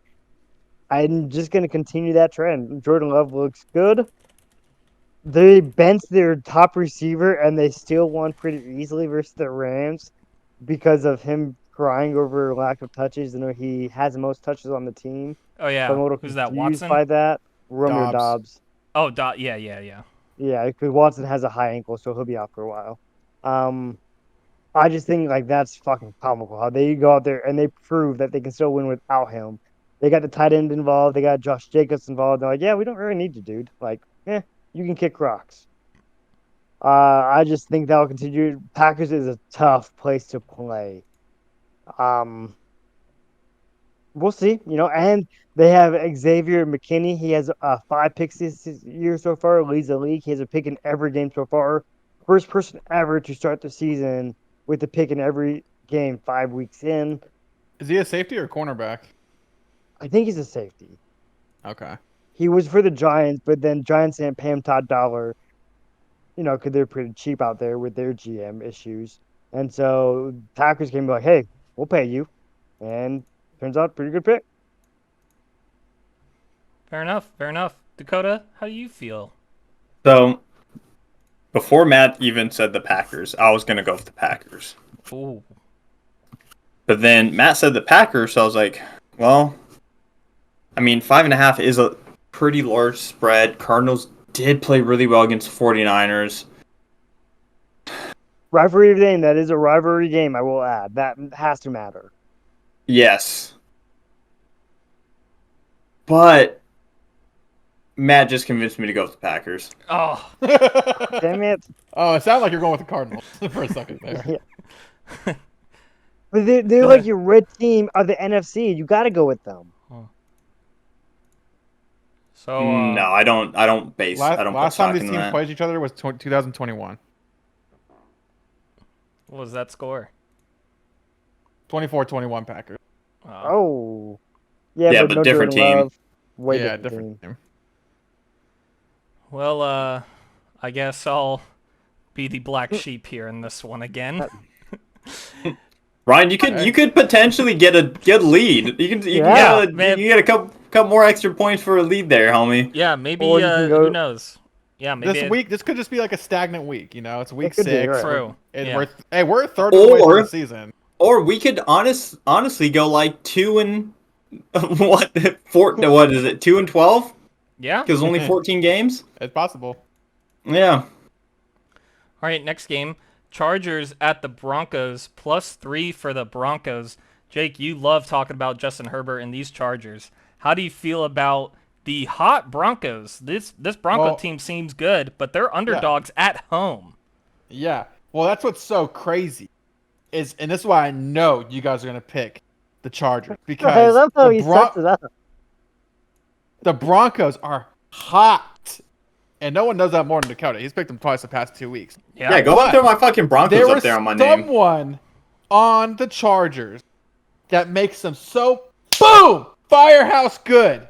Speaker 1: I'm just going to continue that trend. Jordan Love looks good. They benched their top receiver, and they still won pretty easily versus the Rams because of him crying over lack of touches. I know he has the most touches on the team.
Speaker 3: Oh yeah,
Speaker 1: So I'm a little
Speaker 3: who's that?
Speaker 1: confused
Speaker 3: Watson?
Speaker 1: by that. Romeo
Speaker 5: Dobbs.
Speaker 1: Dobbs.
Speaker 3: Oh, yeah.
Speaker 1: Yeah, because Watson has a high ankle, so he'll be out for a while. I just think like that's fucking comical how they go out there and they prove that they can still win without him. They got the tight end involved, they got Josh Jacobs involved. They're like, yeah, we don't really need you, dude. Like, you can kick rocks. I just think that'll continue. Packers is a tough place to play. We'll see, and they have Xavier McKinney. He has 5 picks this year so far, leads the league. He has a pick in every game so far. First person ever to start the season with a pick in every game 5 weeks in.
Speaker 5: Is he a safety or a cornerback?
Speaker 1: I think he's a safety.
Speaker 5: Okay.
Speaker 1: He was for the Giants, but then Giants didn't pay him Todd Dollar, because they're pretty cheap out there with their GM issues. And so Packers came like, hey, we'll pay you. And turns out pretty good pick.
Speaker 3: Fair enough. Dakota, how do you feel?
Speaker 2: So, before Matt even said the Packers, I was going to go with the Packers.
Speaker 3: Ooh.
Speaker 2: But then Matt said the Packers, so I was like, well, I mean, 5.5 is a pretty large spread. Cardinals did play really well against 49ers.
Speaker 1: Rivalry game. That is a rivalry game, I will add. That has to matter.
Speaker 2: Yes. But Matt just convinced me to go with the Packers.
Speaker 3: Oh.
Speaker 1: Damn it.
Speaker 5: Oh, it sounded like you're going with the Cardinals for a second there.
Speaker 1: But they're like your red team of the NFC. You got to go with them.
Speaker 3: So
Speaker 2: No, I don't base. I don't put
Speaker 5: Last
Speaker 2: stock
Speaker 5: time these
Speaker 2: in
Speaker 5: teams
Speaker 2: that.
Speaker 5: played each other was 2021.
Speaker 3: what was that score?
Speaker 5: 24-21 Packers.
Speaker 1: Oh. Yeah,
Speaker 2: Yeah,
Speaker 1: but
Speaker 2: but
Speaker 1: no
Speaker 2: different
Speaker 1: Jordan
Speaker 2: team.
Speaker 1: Love. Way
Speaker 5: Yeah,
Speaker 1: different team.
Speaker 5: team.
Speaker 3: Well, I guess I'll be the black sheep here in this one again.
Speaker 2: Ryan, you could potentially get a good lead. You can
Speaker 1: Yeah,
Speaker 3: man.
Speaker 2: get a couple more extra points for a lead there, homie.
Speaker 3: Yeah, maybe.
Speaker 1: Or you can go-
Speaker 3: Who knows? Yeah, maybe.
Speaker 5: This could just be like a stagnant week. It's week
Speaker 1: could be,
Speaker 5: 6.
Speaker 1: right.
Speaker 3: True.
Speaker 5: And
Speaker 3: Yeah.
Speaker 5: we're a third of the way
Speaker 2: Or-
Speaker 5: through the season.
Speaker 2: Or we could honestly go like 2 and what 2 and 12
Speaker 3: Yeah.
Speaker 2: because only 14 games.
Speaker 5: It's possible.
Speaker 2: Yeah.
Speaker 3: All right, next game. Chargers at the Broncos, +3 for the Broncos. Jake, you love talking about Justin Herbert and these Chargers. How do you feel about the hot Broncos? This Bronco team seems good, but they're underdogs at home.
Speaker 5: Yeah. Well, that's what's so crazy. And this is why I know you guys are going to pick the Chargers. Because
Speaker 1: I love how
Speaker 5: the
Speaker 1: he sets it up.
Speaker 5: The Broncos are hot. And no one knows that more than Dakota. He's picked them twice the past 2 weeks.
Speaker 2: Yeah, go up there my fucking Broncos
Speaker 5: There
Speaker 2: up
Speaker 5: was
Speaker 2: there on my name.
Speaker 5: someone on the Chargers that makes them so boom firehouse good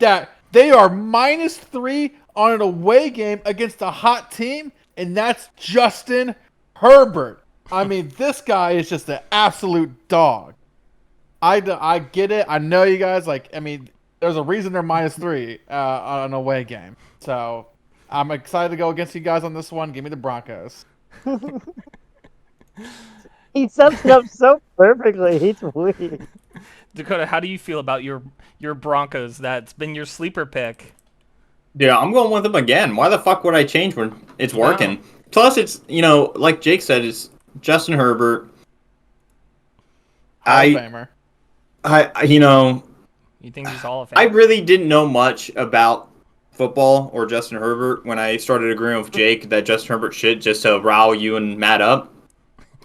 Speaker 5: that they are -3 on an away game against a hot team, and that's Justin Herbert. I mean, this guy is just an absolute dog. I get it. I know you guys there's a reason they're -3 on an away game. So I'm excited to go against you guys on this one. Give me the Broncos.
Speaker 1: He sums it up so perfectly. He's weird.
Speaker 3: Dakota, how do you feel about your Broncos? That's been your sleeper pick.
Speaker 2: Yeah, I'm going with them again. Why the fuck would I change when it's working? Plus, it's like Jake said, it's Justin Herbert.
Speaker 5: Hall of Famer.
Speaker 3: You think he's Hall of
Speaker 2: I
Speaker 3: Fame?
Speaker 2: really didn't know much about football or Justin Herbert when I started agreeing with Jake that Justin Herbert shit just to rile you and Matt up.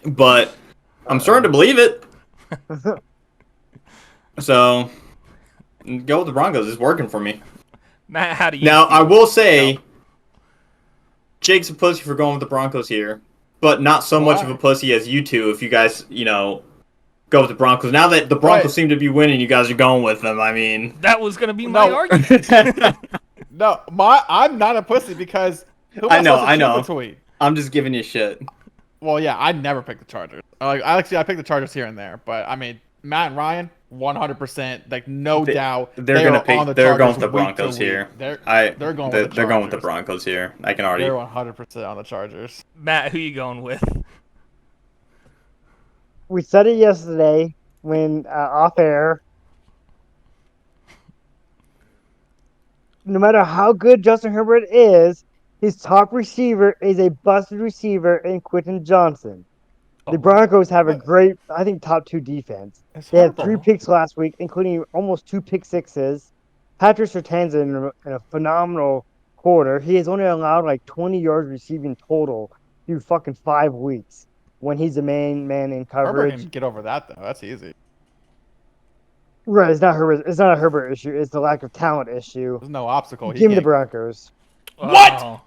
Speaker 2: But I'm starting to believe it. So, go with the Broncos. It's working for me.
Speaker 3: Matt, how do you
Speaker 2: Now,
Speaker 3: feel?
Speaker 2: I will say, Jake's a pussy for going with the Broncos here, but not so much of a
Speaker 5: Why?
Speaker 2: pussy as you two if you guys, go with the Broncos. Now that the Broncos
Speaker 5: Right.
Speaker 2: seem to be winning, you guys are going with them. I mean,
Speaker 3: That was gonna be my
Speaker 5: No.
Speaker 3: argument.
Speaker 5: No, I'm not a pussy because who
Speaker 2: I
Speaker 5: am
Speaker 2: know,
Speaker 5: supposed to
Speaker 2: I know.
Speaker 5: choose between?
Speaker 2: I'm just giving you shit.
Speaker 5: Well, yeah, I never pick the Chargers. I pick the Chargers here and there, but I mean, Matt and Ryan, 100%, like no doubt,
Speaker 2: They're
Speaker 5: they
Speaker 2: gonna
Speaker 5: are
Speaker 2: pick.
Speaker 5: on the
Speaker 2: They're going
Speaker 5: Chargers
Speaker 2: with the
Speaker 5: week to
Speaker 2: Broncos
Speaker 5: week.
Speaker 2: here.
Speaker 5: They're
Speaker 2: They're
Speaker 5: going with the
Speaker 2: They're going with the
Speaker 5: Chargers.
Speaker 2: Broncos here. I can already.
Speaker 5: They're 100% on the Chargers.
Speaker 3: Matt, who you going with?
Speaker 1: We said it yesterday when off air. No matter how good Justin Herbert is, his top receiver is a busted receiver in Quentin Johnson.
Speaker 3: Oh,
Speaker 1: The Broncos have a
Speaker 5: What?
Speaker 1: great, I think, top 2 defense.
Speaker 5: It's
Speaker 1: They had
Speaker 5: Herbert.
Speaker 1: 3 picks last week, including almost 2 pick sixes. Patrick Surtain in a phenomenal quarter. He has only allowed like 20 yards receiving total through fucking 5 weeks when he's the main man in
Speaker 5: Herbert
Speaker 1: coverage.
Speaker 5: can get over that though. That's easy.
Speaker 1: Right, it's not Herbert. It's not a Herbert issue. It's the lack of talent issue.
Speaker 5: There's no obstacle. He
Speaker 1: Give me the
Speaker 5: can't-
Speaker 1: Broncos.
Speaker 5: What?
Speaker 3: Oh.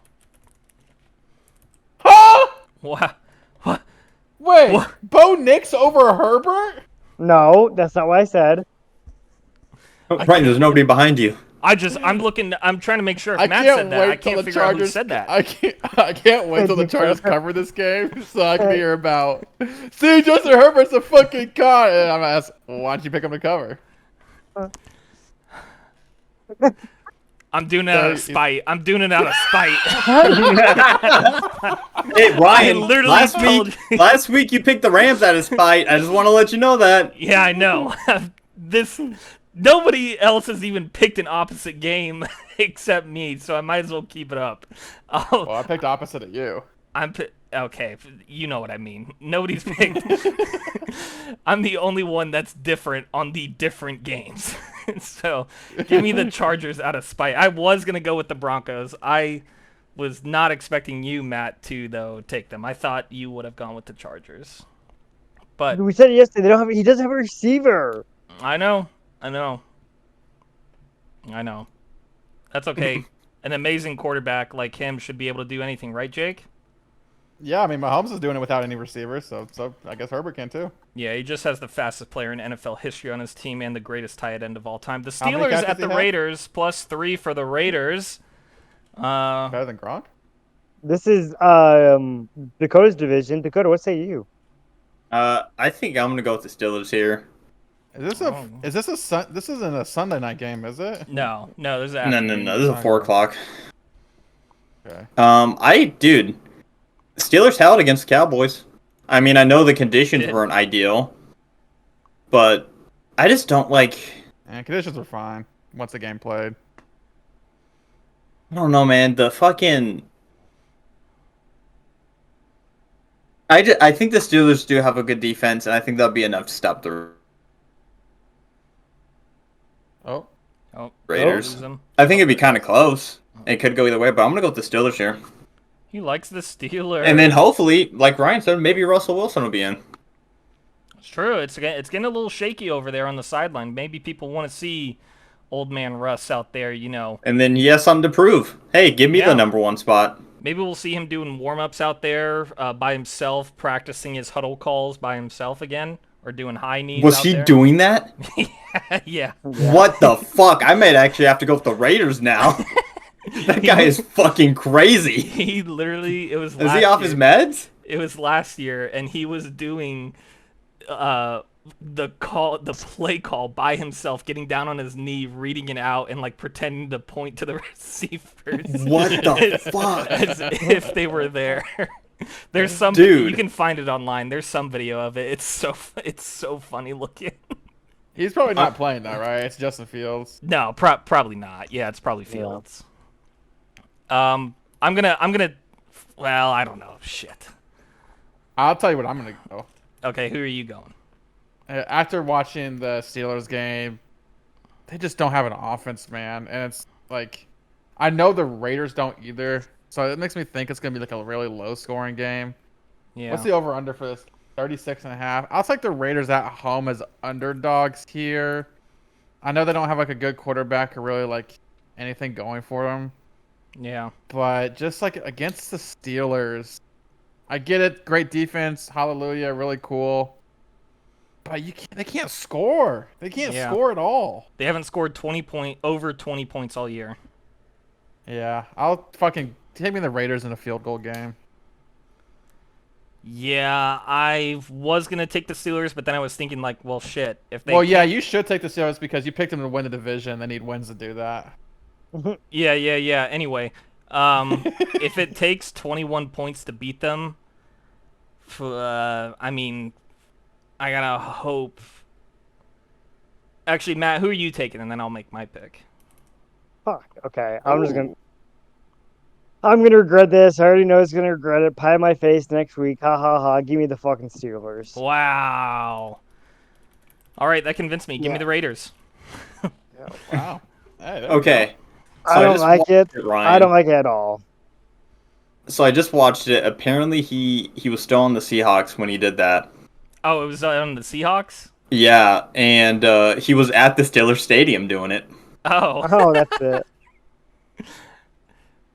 Speaker 5: Huh?
Speaker 3: What? What?
Speaker 5: Wait,
Speaker 3: What?
Speaker 5: Bo Nix over Herbert?
Speaker 1: No, that's not what I said.
Speaker 2: Right, there's nobody behind you.
Speaker 3: I'm looking. I'm trying to make sure if
Speaker 5: I
Speaker 3: Matt
Speaker 5: can't
Speaker 3: said that. I
Speaker 5: wait till
Speaker 3: can't
Speaker 5: the
Speaker 3: figure out who
Speaker 5: Chargers
Speaker 3: said that.
Speaker 5: I can't wait till the Chargers cover this game so I can hear about. See, Justin Herbert's a fucking god. And I'm gonna ask, well, why don't you pick him to cover?
Speaker 3: I'm doing it out of spite. I'm doing it out of spite.
Speaker 2: Hey, Ryan.
Speaker 3: I literally
Speaker 2: last
Speaker 3: told
Speaker 2: week,
Speaker 3: you.
Speaker 2: last week you picked the Rams out of spite. I just want to let you know that.
Speaker 3: Yeah, I know. Nobody else has even picked an opposite game except me, so I might as well keep it up.
Speaker 5: Well, I picked opposite of you.
Speaker 3: Okay, you know what I mean. Nobody's picked. I'm the only one that's different on the different games. So, give me the Chargers out of spite. I was gonna go with the Broncos. I was not expecting you, Matt, to though take them. I thought you would have gone with the Chargers. But
Speaker 1: We said it yesterday. He doesn't have a receiver.
Speaker 3: I know. That's okay. An amazing quarterback like him should be able to do anything, right, Jake?
Speaker 5: Yeah, I mean, Mahomes is doing it without any receivers, so I guess Herbert can too.
Speaker 3: Yeah, he just has the fastest player in NFL history on his team and the greatest tight end of all time. The
Speaker 5: How many
Speaker 3: Steelers
Speaker 5: catches
Speaker 3: at the
Speaker 5: he have?
Speaker 3: Raiders, +3 for the Raiders.
Speaker 5: Better than Gronk?
Speaker 1: This is Dakota's division. Dakota, what say you?
Speaker 2: I think I'm gonna go with the Steelers here.
Speaker 5: This isn't a Sunday night game, is it?
Speaker 3: No, there's
Speaker 2: No, this is a
Speaker 5: Fine.
Speaker 2: 4 o'clock.
Speaker 5: Okay.
Speaker 2: Dude, Steelers held against the Cowboys. I mean, I know the conditions
Speaker 3: Did.
Speaker 2: weren't ideal, but I just don't like.
Speaker 5: And conditions were fine once the game played.
Speaker 2: I don't know, man. The fucking. I think the Steelers do have a good defense, and I think that'll be enough to stop the
Speaker 5: Oh,
Speaker 2: Raiders.
Speaker 3: lose him.
Speaker 2: I think it'd be kind of close. It could go either way, but I'm gonna go with the Steelers here.
Speaker 3: He likes the Steelers.
Speaker 2: And then hopefully, like Ryan said, maybe Russell Wilson will be in.
Speaker 3: It's true. It's getting a little shaky over there on the sideline. Maybe people want to see old man Russ out there,
Speaker 2: And then he has something to prove. Hey, give me
Speaker 3: Yeah.
Speaker 2: the number 1 spot.
Speaker 3: Maybe we'll see him doing warm-ups out there by himself, practicing his huddle calls by himself again, or doing high knees
Speaker 2: Was
Speaker 3: out
Speaker 2: he
Speaker 3: there.
Speaker 2: doing that?
Speaker 3: Yeah.
Speaker 2: What the fuck? I might actually have to go with the Raiders now. That guy is fucking crazy.
Speaker 3: He literally, it was
Speaker 2: Is
Speaker 3: last
Speaker 2: he off
Speaker 3: year.
Speaker 2: his meds?
Speaker 3: It was last year, and he was doing the play call by himself, getting down on his knee, reading it out, and like pretending to point to the receivers.
Speaker 2: What the fuck?
Speaker 3: As if they were there. There's some
Speaker 2: Dude.
Speaker 3: you can find it online. There's some video of it. It's so funny looking.
Speaker 5: he's probably not playing though, right? It's Justin Fields.
Speaker 3: No, probably not. Yeah, it's probably Fields. I'm gonna Well, I don't know. Shit.
Speaker 5: I'll tell you what I'm gonna go.
Speaker 3: Okay, who are you going?
Speaker 5: After watching the Steelers game, they just don't have an offense, man. And it's like, I know the Raiders don't either, so it makes me think it's gonna be like a really low scoring game.
Speaker 3: Yeah.
Speaker 5: What's the over under for this? 36.5. I'll take the Raiders at home as underdogs here. I know they don't have like a good quarterback or really like anything going for them,
Speaker 3: Yeah.
Speaker 5: but just like against the Steelers, I get it. Great defense, hallelujah, really cool. But they can't score. They can't
Speaker 3: Yeah.
Speaker 5: score at all.
Speaker 3: They haven't scored over 20 points all year.
Speaker 5: Yeah, I'll fucking take me the Raiders in a field goal game.
Speaker 3: Yeah, I was gonna take the Steelers, but then I was thinking like, well, shit. If they
Speaker 5: Well, yeah,
Speaker 3: can't-
Speaker 5: you should take the Steelers because you picked them to win the division. They need wins to do that.
Speaker 3: Yeah. Anyway, if it takes 21 points to beat them, I mean, I gotta hope. Actually, Matt, who are you taking, and then I'll make my pick.
Speaker 1: Fuck. Okay, I'm gonna regret this. I already know it's gonna regret it. Pie my face next week. Ha ha ha. Give me the fucking Steelers.
Speaker 3: Wow. All right, that convinced me. Give me
Speaker 1: Yeah.
Speaker 3: the Raiders.
Speaker 5: Wow. Hey, there we
Speaker 2: Okay.
Speaker 1: I don't
Speaker 2: just
Speaker 1: like
Speaker 2: watched
Speaker 1: it.
Speaker 2: Ryan.
Speaker 1: I don't like it at all.
Speaker 2: So I just watched it. Apparently, he was still on the Seahawks when he did that.
Speaker 3: Oh, it was on the Seahawks?
Speaker 2: Yeah, and he was at the Steelers Stadium doing it.
Speaker 3: Oh.
Speaker 1: Oh, that's it.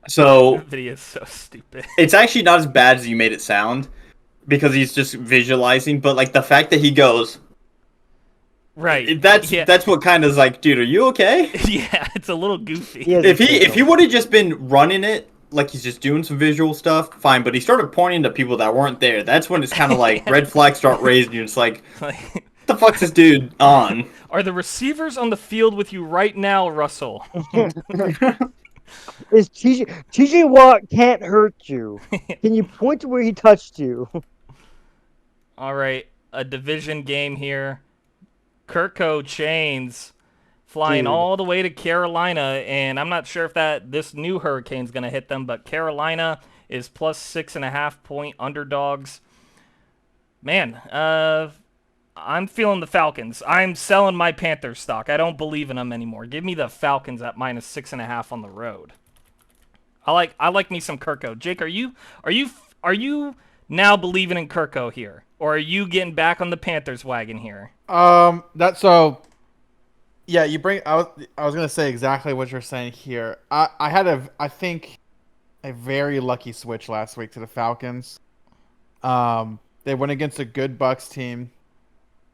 Speaker 2: So
Speaker 3: That video is so stupid.
Speaker 2: it's actually not as bad as you made it sound, because he's just visualizing. But like the fact that he goes,
Speaker 3: Right.
Speaker 2: that's what kind of is like, dude, are you okay?
Speaker 3: Yeah, it's a little goofy.
Speaker 1: He has
Speaker 2: If
Speaker 1: a
Speaker 2: he
Speaker 1: signal.
Speaker 2: would have just been running it like he's just doing some visual stuff, fine. But he started pointing to people that weren't there. That's when it's kind of like red flags start raising. It's like,
Speaker 3: Like,
Speaker 2: what the fuck's this dude on?
Speaker 3: are the receivers on the field with you right now, Russell?
Speaker 1: Is TJ Watt can't hurt you? Can you point to where he touched you?
Speaker 3: All right, a division game here. Kirko Chains flying
Speaker 1: Dude.
Speaker 3: all the way to Carolina, and I'm not sure if this new hurricane's gonna hit them, but Carolina is plus 6.5 point underdogs. Man, I'm feeling the Falcons. I'm selling my Panthers stock. I don't believe in them anymore. Give me the Falcons at minus 6.5 on the road. I like me some Kirko. Jake, are you now believing in Kirko here, or are you getting back on the Panthers wagon here?
Speaker 5: Yeah, you bring. I was gonna say exactly what you're saying here. I had I think a very lucky switch last week to the Falcons. They went against a good Bucks team,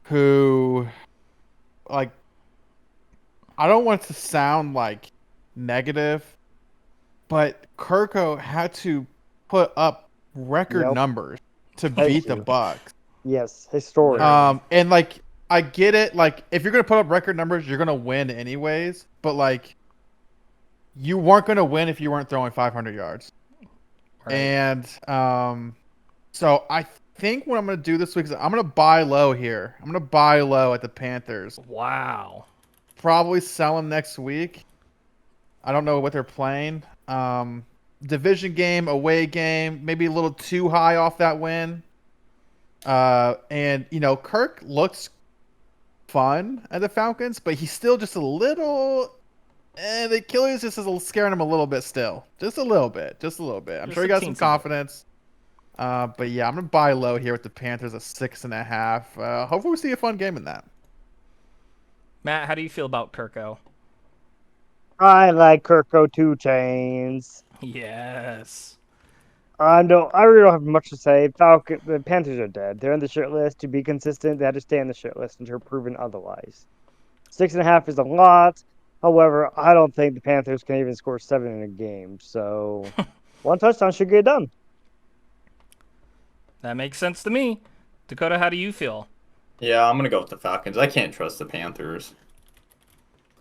Speaker 5: who, like, I don't want it to sound like negative, but Kirko had to put up record
Speaker 1: Yep.
Speaker 5: numbers to
Speaker 1: Thank
Speaker 5: beat the
Speaker 1: you.
Speaker 5: Bucks.
Speaker 1: Yes, historic.
Speaker 5: And like, I get it. Like, if you're gonna put up record numbers, you're gonna win anyways. But like, you weren't gonna win if you weren't throwing 500 yards.
Speaker 3: Right.
Speaker 5: And so I think what I'm gonna do this week is I'm gonna buy low here. I'm gonna buy low at the Panthers.
Speaker 3: Wow.
Speaker 5: Probably sell them next week. I don't know what they're playing. Division game, away game, maybe a little too high off that win. And Kirk looks fun at the Falcons, but he's still just a little. The Achilles just is scaring him a little bit still, just a little bit. I'm
Speaker 3: Just
Speaker 5: sure he
Speaker 3: a
Speaker 5: got some
Speaker 3: teensy bit.
Speaker 5: confidence. But yeah, I'm gonna buy low here with the Panthers at 6.5. Hopefully we see a fun game in that.
Speaker 3: Matt, how do you feel about Kirko?
Speaker 1: I like Kirko 2 Chains.
Speaker 3: Yes.
Speaker 1: I really don't have much to say. The Panthers are dead. They're on the shit list. To be consistent, they had to stay on the shit list until proven otherwise. 6.5 is a lot. However, I don't think the Panthers can even score 7 in a game. So, one touchdown should get it done.
Speaker 3: That makes sense to me. Dakota, how do you feel?
Speaker 2: Yeah, I'm gonna go with the Falcons. I can't trust the Panthers.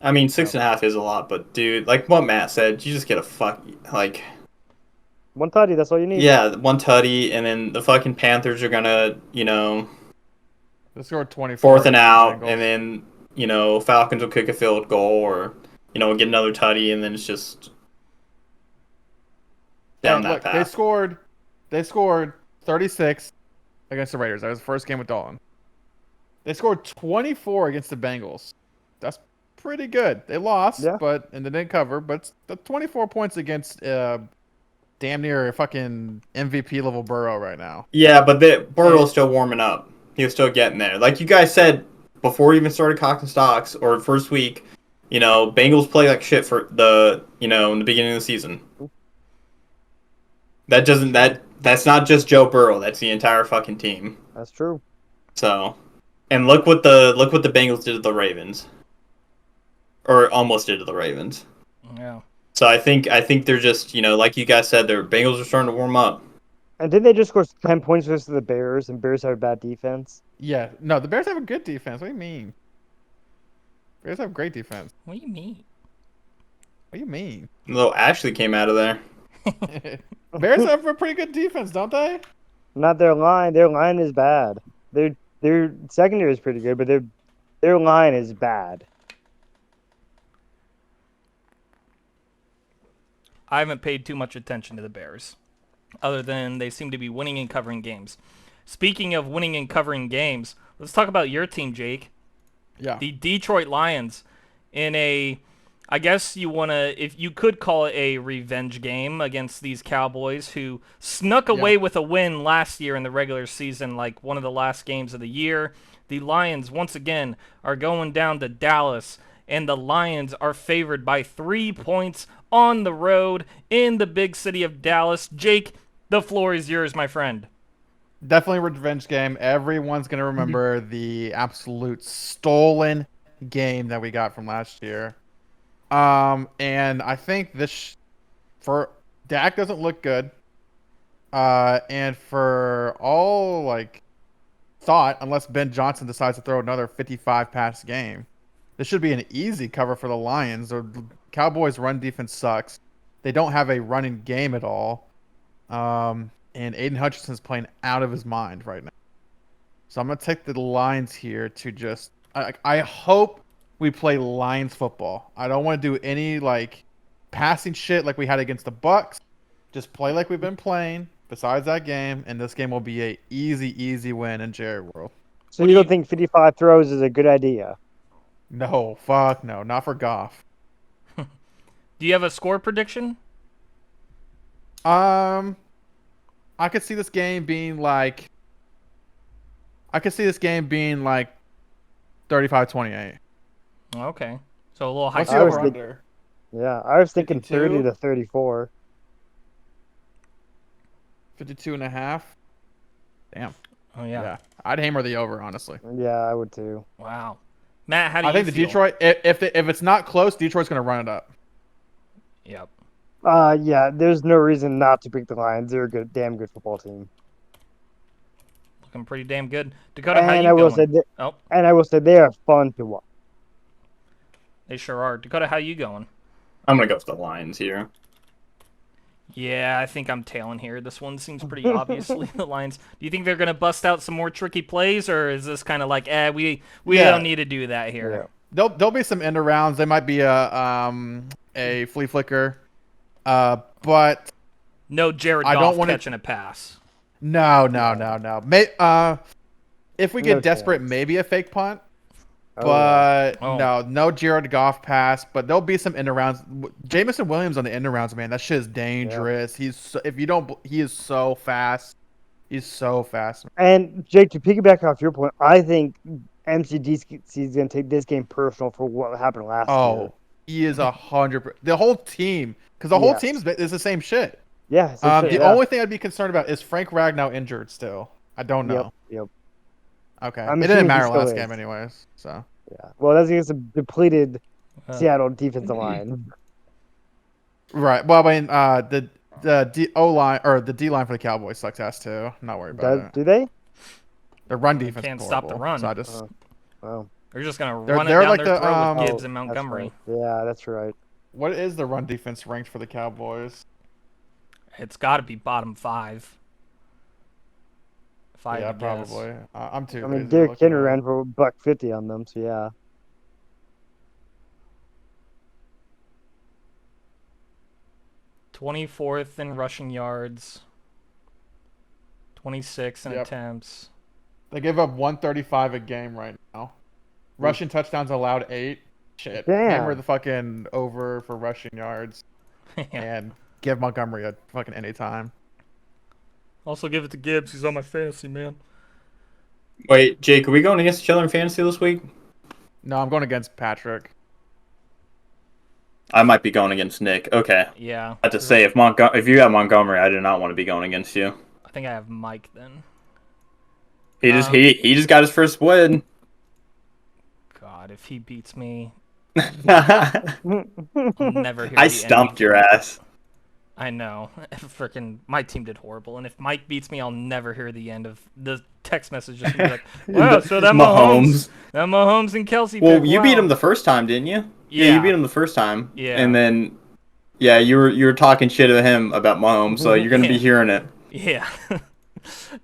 Speaker 2: I mean, 6.5 is a lot, but dude, like what Matt said, you just get a
Speaker 1: One tutty, that's all you need.
Speaker 2: yeah, one tutty, and then the fucking Panthers are gonna,
Speaker 5: They scored 24.
Speaker 2: 4th and out,
Speaker 5: Bengals.
Speaker 2: and then Falcons will kick a field goal or get another tutty, and then it's just down
Speaker 5: And
Speaker 2: that
Speaker 5: look,
Speaker 2: path.
Speaker 5: they scored 36 against the Raiders. That was the first game with Dalton. They scored 24 against the Bengals. That's pretty good. They lost,
Speaker 1: Yeah.
Speaker 5: and they didn't cover. But the 24 points against damn near fucking MVP level Burrow right now.
Speaker 2: Yeah, but Burrow's still warming up. He was still getting there. Like you guys said before we even started Cox and Stocks or first week, Bengals play like shit for in the beginning of the season. That's not just Joe Burrow. That's the entire fucking team.
Speaker 1: That's true.
Speaker 2: So, and look what the Bengals did to the Ravens, or almost did to the Ravens.
Speaker 3: Yeah.
Speaker 2: So I think they're just like you guys said, their Bengals are starting to warm up.
Speaker 1: And didn't they just score 10 points versus the Bears, and Bears have a bad defense?
Speaker 5: Yeah, no, the Bears have a good defense. What do you mean? Bears have great defense.
Speaker 3: What do you mean?
Speaker 5: What do you mean?
Speaker 2: Little Ashley came out of there.
Speaker 5: Bears have a pretty good defense, don't they?
Speaker 1: Not their line. Their line is bad. Their secondary is pretty good, but their line is bad.
Speaker 3: I haven't paid too much attention to the Bears, other than they seem to be winning and covering games. Speaking of winning and covering games, let's talk about your team, Jake.
Speaker 5: Yeah.
Speaker 3: The Detroit Lions in I guess if you could call it a revenge game against these Cowboys who snuck away with a win last year in the regular season, like one of the last games of the year. The Lions, once again, are going down to Dallas, and the Lions are favored by 3 points on the road in the big city of Dallas. Jake, the floor is yours, my friend.
Speaker 5: Definitely a revenge game. Everyone's going to remember the absolute stolen game that we got from last year. And I think for Dak doesn't look good. And for all thought, unless Ben Johnson decides to throw another 55 pass game, this should be an easy cover for the Lions. The Cowboys' run defense sucks. They don't have a running game at all. And Aiden Hutchinson's playing out of his mind right now. So I'm gonna take the Lions here to just. I hope we play Lions football. I don't want to do any passing shit like we had against the Bucks. Just play like we've been playing. Besides that game, and this game will be a easy win in Jerry World.
Speaker 1: So you don't think 55 throws is a good idea?
Speaker 5: No, fuck no, not for Goff.
Speaker 3: Do you have a score prediction?
Speaker 5: I could see this game being 35-28.
Speaker 3: Okay. So a little high
Speaker 5: What's
Speaker 1: I
Speaker 5: the
Speaker 1: was
Speaker 3: score.
Speaker 5: over
Speaker 1: think-
Speaker 5: under?
Speaker 1: Yeah, I was thinking
Speaker 5: 52?
Speaker 1: 30 to 34.
Speaker 5: 52.5. Damn.
Speaker 3: Oh, yeah.
Speaker 5: Yeah. I'd hammer the over, honestly.
Speaker 1: Yeah, I would too.
Speaker 3: Wow. Matt, how do
Speaker 5: I
Speaker 3: you
Speaker 5: think the
Speaker 3: feel?
Speaker 5: Detroit, if it's not close, Detroit's going to run it up.
Speaker 3: Yep.
Speaker 1: Yeah, there's no reason not to pick the Lions. They're a damn good football team.
Speaker 3: Looking pretty damn good. Dakota, how
Speaker 1: And
Speaker 3: you
Speaker 1: I will
Speaker 3: going?
Speaker 1: say,
Speaker 3: Oh,
Speaker 1: and I will say they are fun to watch.
Speaker 3: they sure are. Dakota, how you going?
Speaker 2: I'm gonna go with the Lions here.
Speaker 3: Yeah, I think I'm tailing here. This one seems pretty obviously the Lions. Do you think they're going to bust out some more tricky plays, or is this kind of like, we
Speaker 5: Yeah.
Speaker 3: don't need to do that here?
Speaker 5: There'll be some end arounds. There might be a flea flicker, but
Speaker 3: No Jared
Speaker 5: I don't
Speaker 3: Goff
Speaker 5: wanna-
Speaker 3: catching a pass.
Speaker 5: no. If we get
Speaker 1: No
Speaker 5: desperate,
Speaker 1: chance.
Speaker 5: maybe a fake punt.
Speaker 1: Oh, yeah.
Speaker 5: But
Speaker 3: Oh.
Speaker 5: no Jared Goff pass. But there'll be some end arounds. Jamison Williams on the end arounds, man, that shit is dangerous. He is so fast. He's so fast.
Speaker 1: And Jake, to piggyback off your point, I think MCDC is going to take this game personal for what happened last year.
Speaker 5: Oh, he is 100%. The whole team, because the whole
Speaker 1: Yes.
Speaker 5: team is the same shit.
Speaker 1: Yeah.
Speaker 5: The only thing I'd be concerned about is Frank Ragnow injured still. I don't know.
Speaker 1: Yep.
Speaker 5: Okay,
Speaker 1: I'm
Speaker 5: it didn't
Speaker 1: assuming he
Speaker 5: matter
Speaker 1: still
Speaker 5: last
Speaker 1: is.
Speaker 5: game anyways. So
Speaker 1: Yeah. Well, that's against a depleted
Speaker 3: Uh,
Speaker 1: Seattle defensive line.
Speaker 5: right. Well, I mean, the O line or the D line for the Cowboys sucks ass too. I'm not worried about it.
Speaker 1: Do they?
Speaker 5: Their run
Speaker 3: They
Speaker 5: defense
Speaker 3: can't
Speaker 5: is
Speaker 3: stop the
Speaker 5: horrible,
Speaker 3: run.
Speaker 5: So I just
Speaker 1: Oh,
Speaker 3: They're just going to
Speaker 5: They're-
Speaker 3: run it
Speaker 5: they're
Speaker 3: down
Speaker 5: like
Speaker 3: their
Speaker 5: the,
Speaker 3: throat with Gibbs
Speaker 1: oh,
Speaker 3: and
Speaker 1: that's
Speaker 3: Montgomery.
Speaker 1: right. Yeah, that's right.
Speaker 5: what is the run defense ranked for the Cowboys?
Speaker 3: It's got to be bottom 5. If I
Speaker 5: Yeah,
Speaker 3: had to guess.
Speaker 5: probably. I'm too.
Speaker 1: I mean,
Speaker 5: busy
Speaker 1: Derrick
Speaker 5: looking
Speaker 1: Henry
Speaker 5: at it.
Speaker 1: ran for $150 on them, so yeah.
Speaker 3: 24th in rushing yards, 26th in
Speaker 5: Yep.
Speaker 3: attempts.
Speaker 5: They give up 135 a game right now. Rushing touchdowns allowed 8. Shit.
Speaker 1: Damn.
Speaker 5: Hammer the fucking over for rushing yards
Speaker 3: Yeah.
Speaker 5: and give Montgomery a fucking anytime.
Speaker 3: Also give it to Gibbs. He's on my fantasy, man.
Speaker 2: Wait, Jake, are we going against each other in fantasy this week?
Speaker 5: No, I'm going against Patrick.
Speaker 2: I might be going against Nick. Okay.
Speaker 3: Yeah.
Speaker 2: I have to say, if you got Montgomery, I do not want to be going against you.
Speaker 3: I think I have Mike then.
Speaker 2: He just got his first win.
Speaker 3: God, if he beats me,
Speaker 2: I
Speaker 3: I'll never hear the
Speaker 2: stumped
Speaker 3: ending.
Speaker 2: your ass.
Speaker 3: I know. Freaking, my team did horrible. And if Mike beats me, I'll never hear the end of the text messages. Be like, wow, so that Mahomes and Kelsey.
Speaker 2: Well,
Speaker 3: pick,
Speaker 2: you beat
Speaker 3: wow.
Speaker 2: him the first time, didn't you?
Speaker 3: Yeah.
Speaker 2: You beat him the first time.
Speaker 3: Yeah.
Speaker 2: And then, yeah, you were talking shit to him about Mahomes, so you're gonna be hearing it.
Speaker 3: Yeah.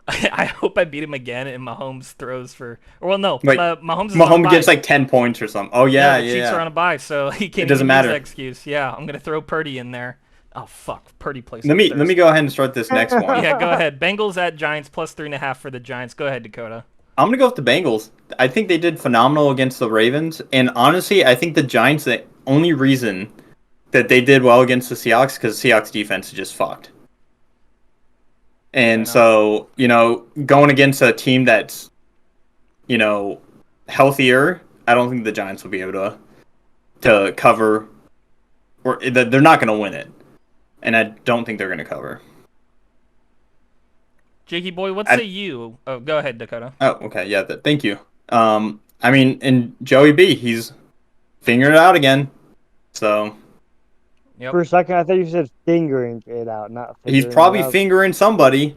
Speaker 3: I hope I beat him again and Mahomes throws for. Or, well, no.
Speaker 2: Wait,
Speaker 3: Mahomes is on a
Speaker 2: Mahomes
Speaker 3: bye.
Speaker 2: gets like 10 points or something. Oh yeah,
Speaker 3: the Chiefs are on a bye, so he can't.
Speaker 2: It doesn't
Speaker 3: even
Speaker 2: matter.
Speaker 3: Use that excuse. Yeah, I'm gonna throw Purdy in there. Oh fuck, Purdy plays.
Speaker 2: Let me go ahead and start this next one.
Speaker 3: Yeah, go ahead. Bengals at Giants plus 3.5 for the Giants. Go ahead, Dakota.
Speaker 2: I'm gonna go with the Bengals. I think they did phenomenal against the Ravens, and honestly, I think the Giants. The only reason that they did well against the Seahawks because the Seahawks defense is just fucked. And so, going against a team that's, healthier, I don't think the Giants will be able to cover, or they're not going to win it. And I don't think they're going to cover.
Speaker 3: Jakey boy, what say you? Oh, go ahead, Dakota.
Speaker 2: Oh, okay, yeah, thank you. And Joey B, he's figuring it out again. So
Speaker 3: Yep.
Speaker 1: For a second, I thought you said fingering it out, not figuring
Speaker 2: he's probably
Speaker 1: it out.
Speaker 2: fingering somebody.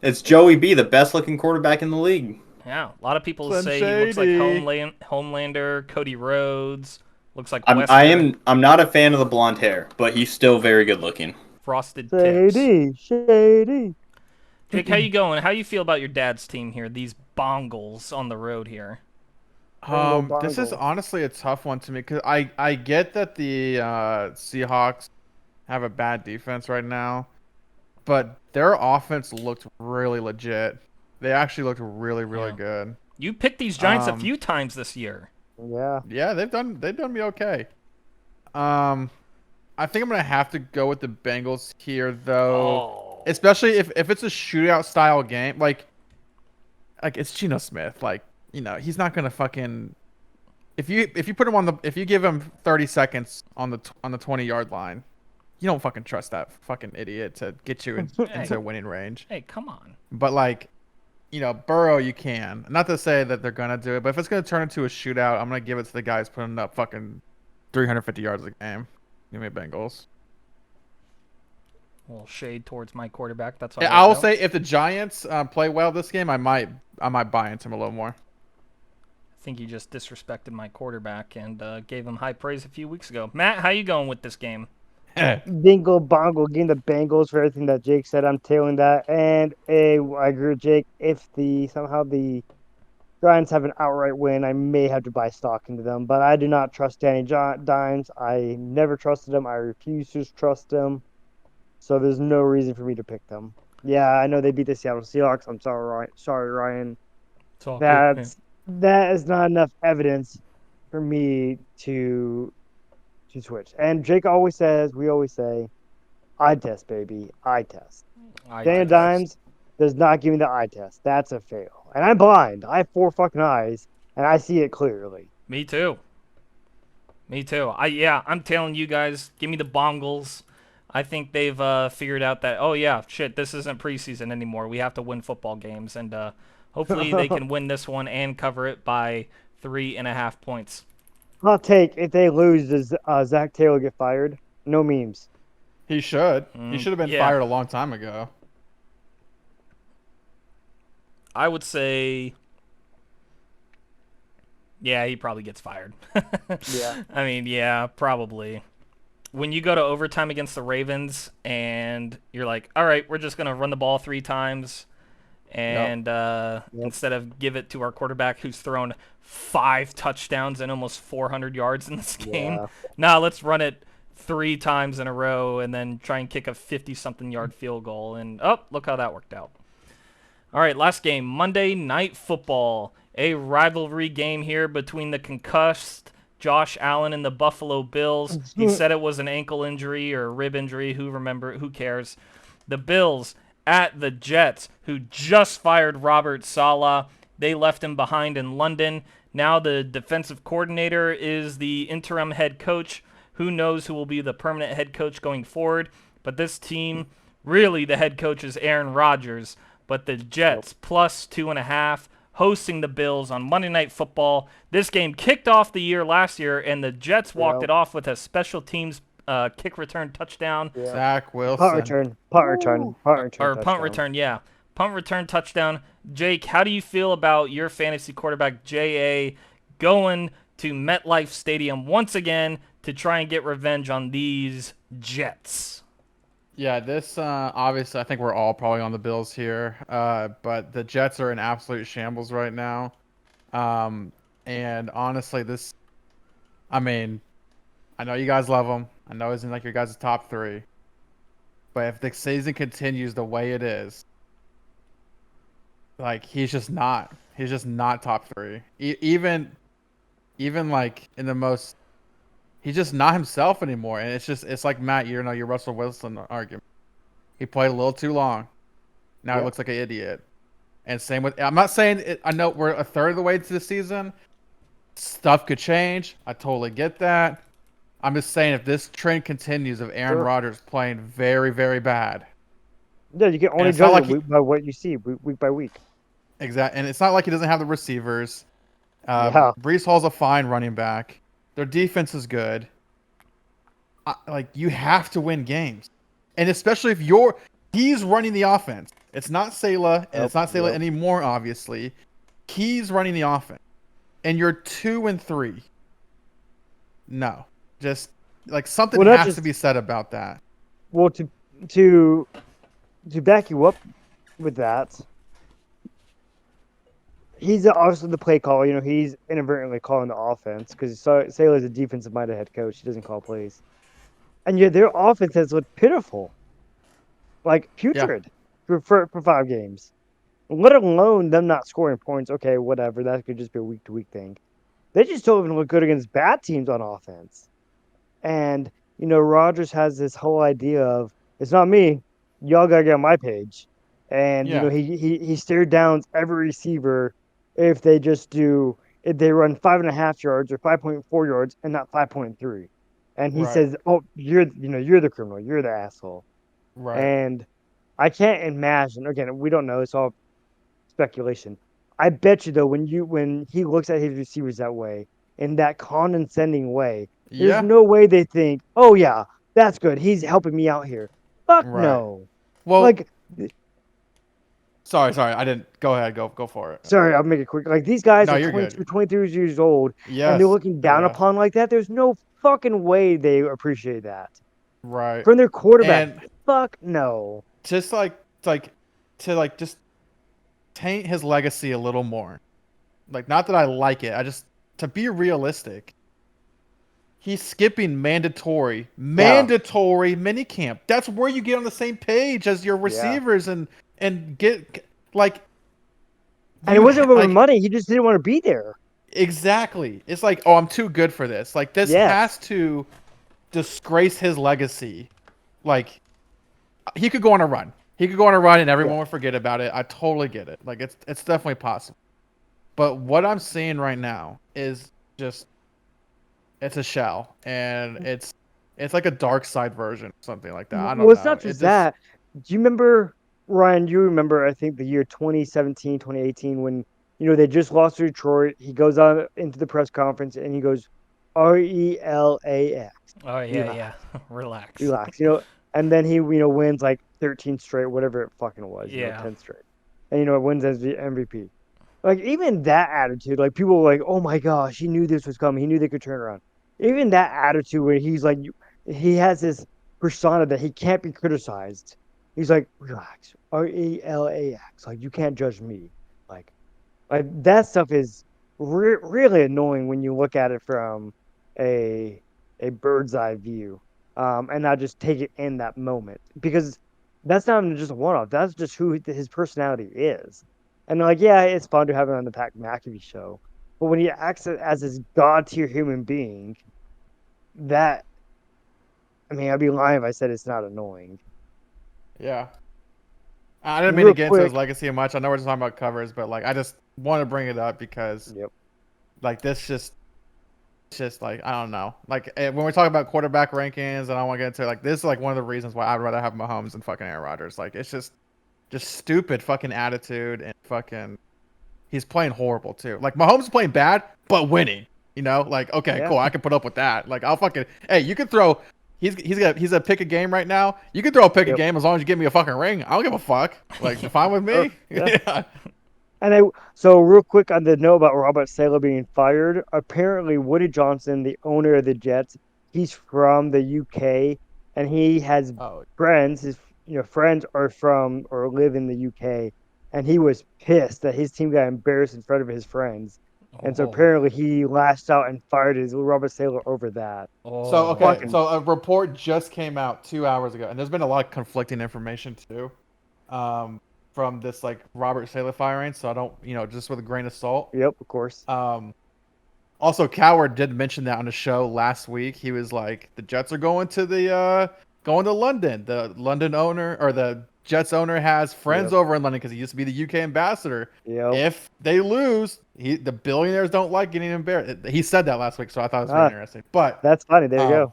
Speaker 2: It's Joey B, the best looking quarterback in the league.
Speaker 3: Yeah, a lot of people
Speaker 5: Slim
Speaker 3: say he looks like
Speaker 5: Shady.
Speaker 3: Homelander, Cody Rhodes. Looks like
Speaker 2: I'm not a fan of the blonde hair, but he's still very good looking.
Speaker 3: Frosted tips.
Speaker 1: Shady.
Speaker 3: Jake, how you going? How you feel about your dad's team here? These bongles on the road here.
Speaker 5: This is
Speaker 1: Bongo.
Speaker 5: honestly a tough one to me because I get that the Seahawks have a bad defense right now, but their offense looked really legit. They actually looked really
Speaker 3: Yeah.
Speaker 5: good.
Speaker 3: You picked these Giants a
Speaker 5: Um,
Speaker 3: few times this year.
Speaker 1: Yeah.
Speaker 5: Yeah, they've done me okay. I think I'm gonna have to go with the Bengals here though, especially if it's a shootout style game. Like it's Geno Smith. Like he's not gonna fucking. If you put him if you give him 30 seconds on the 20-yard line, you don't fucking trust that fucking idiot to get you into winning range.
Speaker 3: Hey, come on.
Speaker 5: But Burrow, you can. Not to say that they're gonna do it, but if it's gonna turn into a shootout, I'm gonna give it to the guys putting up fucking 350 yards a game. Give me Bengals.
Speaker 3: A little shade towards my quarterback. That's all.
Speaker 5: I will say if the Giants play well this game, I might buy into them a little more.
Speaker 3: I think you just disrespected my quarterback and gave him high praise a few weeks ago. Matt, how you going with this game?
Speaker 1: Dingle bongo, getting the Bengals for everything that Jake said. I'm tailing that, and I agree with Jake. If somehow the Giants have an outright win, I may have to buy stock into them. But I do not trust Danny Dimes. I never trusted him. I refuse to trust him. So there's no reason for me to pick them. Yeah, I know they beat the Seattle Seahawks. I'm sorry, Ryan.
Speaker 3: It's all good, man.
Speaker 1: That is not enough evidence for me to switch. And Jake always says, we always say, eye test, baby, eye test. Daniel Dimes does not give me the eye test. That's a fail. And I'm blind. I have 4 fucking eyes, and I see it clearly.
Speaker 3: Me too. I'm telling you guys, give me the bongles. I think they've figured out that, oh yeah, shit, this isn't preseason anymore. We have to win football games, and hopefully they can win this one and cover it by 3.5 points.
Speaker 1: Hot take, if they lose, does Zach Taylor get fired? No memes.
Speaker 5: He should. He should have been
Speaker 3: yeah.
Speaker 5: fired a long time ago.
Speaker 3: I would say, yeah, he probably gets fired.
Speaker 1: Yeah.
Speaker 3: I mean, yeah, probably. When you go to overtime against the Ravens and you're like, all right, we're just going to run the ball 3 times and instead of give it to our quarterback who's thrown 5 touchdowns and almost 400 yards in this game.
Speaker 1: Yeah.
Speaker 3: Nah, let's run it 3 times in a row and then try and kick a 50-something yard field goal. And, oh, look how that worked out. All right, last game, Monday Night Football. A rivalry game here between the concussed Josh Allen and the Buffalo Bills. He said it was an ankle injury or a rib injury. Who cares? The Bills at the Jets, who just fired Robert Saleh. They left him behind in London. Now the defensive coordinator is the interim head coach. Who knows who will be the permanent head coach going forward? But this team, really the head coach is Aaron Rodgers. But the Jets, plus 2.5, hosting the Bills on Monday Night Football. This game kicked off the year last year, and the Jets walked it off with a special teams kick return touchdown.
Speaker 5: Zach Wilson.
Speaker 1: Punt return touchdown.
Speaker 3: Punt return touchdown. Jake, how do you feel about your fantasy quarterback, J.A., going to MetLife Stadium once again to try and get revenge on these Jets?
Speaker 5: Yeah, this obviously I think we're all probably on the Bills here, but the Jets are in absolute shambles right now. And honestly, I know you guys love him. I know he's in like your guys' top 3. But if the season continues the way it is, like he's just not top 3. Even like in the most, he's just not himself anymore. And it's like Matt, your Russell Wilson argument. He played a little too long. Now he looks like an idiot. And same with, I'm not saying it, I know we're a third of the way to the season. Stuff could change. I totally get that. I'm just saying if this trend continues of Aaron Rodgers playing very, very bad.
Speaker 1: Yeah, you can only judge it by what you see week by week.
Speaker 5: Exactly. And it's not like he doesn't have the receivers. Breece Hall's a fine running back. Their defense is good. Like, you have to win games. And especially if he's running the offense. It's not Saleh, and it's not Saleh anymore, obviously. He's running the offense. And you're 2-3. No. Just, like, something has to be said about that.
Speaker 1: Well, to back you up with that, he's obviously the play caller. You know, he's inadvertently calling the offense because Saleh's a defensive-minded head coach. He doesn't call plays. And yet their offense has looked pitiful. Like, putrid for 5 games. Let alone them not scoring points. Okay, whatever. That could just be a week-to-week thing. They just don't even look good against bad teams on offense. And, you know, Rodgers has this whole idea of, it's not me. Y'all got to get on my page. And, you know, he stared down every receiver if they run 5.5 yards or 5.4 yards and not 5.3. And he says, oh, you're the criminal. You're the asshole.
Speaker 5: Right.
Speaker 1: And I can't imagine, again, we don't know. It's all speculation. I bet you, though, when he looks at his receivers that way, in that condescending way, there's no way they think, oh, yeah, that's good. He's helping me out here. Fuck no.
Speaker 5: Well,
Speaker 1: like,
Speaker 5: sorry. I didn't. Go ahead. Go for it.
Speaker 1: Sorry, I'll make it quick. Like, these guys are 23 years old, and they're looking down upon like that. There's no fucking way they appreciate that.
Speaker 5: Right.
Speaker 1: From their quarterback. Fuck no.
Speaker 5: Just just taint his legacy a little more. Like, not that I like it. To be realistic, he's skipping mandatory minicamp. That's where you get on the same page as your receivers and get like.
Speaker 1: And it wasn't over money. He just didn't want to be there.
Speaker 5: Exactly. It's like, oh, I'm too good for this. Like, this has to disgrace his legacy. Like, he could go on a run. And everyone would forget about it. I totally get it. Like, it's definitely possible. But what I'm seeing right now is just, it's a shell, and it's like a dark side version, something like that. I don't know.
Speaker 1: Well, it's not just that. Do you remember, Ryan? You remember, I think, the year 2017, 2018, when they just lost to Detroit. He goes out into the press conference and he goes, RELAX.
Speaker 3: Oh yeah. Relax.
Speaker 1: And then he wins like 13 straight, whatever it fucking was. 10 straight, and wins as the MVP. Like, even that attitude, like, people were like, oh my gosh, he knew this was coming. He knew they could turn around. Even that attitude where he's like, he has this persona that he can't be criticized. He's like, relax, RELAX. Like, you can't judge me. Like that stuff is really annoying when you look at it from a bird's eye view. and not just take it in that moment, because that's not even just a one-off. That's just who his personality is. And like, yeah, it's fun to have him on the Pat McAfee show, but when he acts as this god-tier human being, that I mean, I'd be lying if I said it's not annoying.
Speaker 5: Yeah. I didn't mean
Speaker 1: Real
Speaker 5: to get into his
Speaker 1: quick.
Speaker 5: legacy much. I know we're just talking about covers, but like I just want to bring it up because
Speaker 1: Yep.
Speaker 5: like this just like I don't know. Like when we talk about quarterback rankings, and I want to get into like this is like one of the reasons why I'd rather have Mahomes than fucking Aaron Rodgers. Like it's just stupid fucking attitude and fucking he's playing horrible too. Like Mahomes is playing bad but winning. You know, like okay,
Speaker 1: Yeah.
Speaker 5: cool, I can put up with that. Like I'll fucking hey, you can throw. He's a pick a game right now. You can throw a pick a
Speaker 1: Yep.
Speaker 5: game as long as you give me a fucking ring. I don't give a fuck. Like you're fine with me.
Speaker 1: Yeah.
Speaker 5: Yeah.
Speaker 1: And so real quick on the note about Robert Saleh being fired, apparently Woody Johnson, the owner of the Jets, he's from the UK, and he has
Speaker 5: Oh,
Speaker 1: friends. His friends are from or live in the UK, and he was pissed that his team got embarrassed in front of his friends, and so
Speaker 3: Oh.
Speaker 1: apparently he lashed out and fired his Robert Saleh over that.
Speaker 5: so okay.
Speaker 1: Fucking-
Speaker 5: So a report just came out 2 hours ago, and there's been a lot of conflicting information too, from this like Robert Saleh firing. So I don't, just with a grain of salt.
Speaker 1: Yep, of course.
Speaker 5: Also, Coward did mention that on the show last week. He was like, the Jets are going to London. The London owner or the Jets owner has friends
Speaker 1: Yep.
Speaker 5: over in London because he used to be the UK ambassador.
Speaker 1: Yep.
Speaker 5: If they lose, the billionaires don't like getting embarrassed. He said that last week, so I thought it was
Speaker 1: Ah.
Speaker 5: very interesting. But
Speaker 1: That's funny. There you go.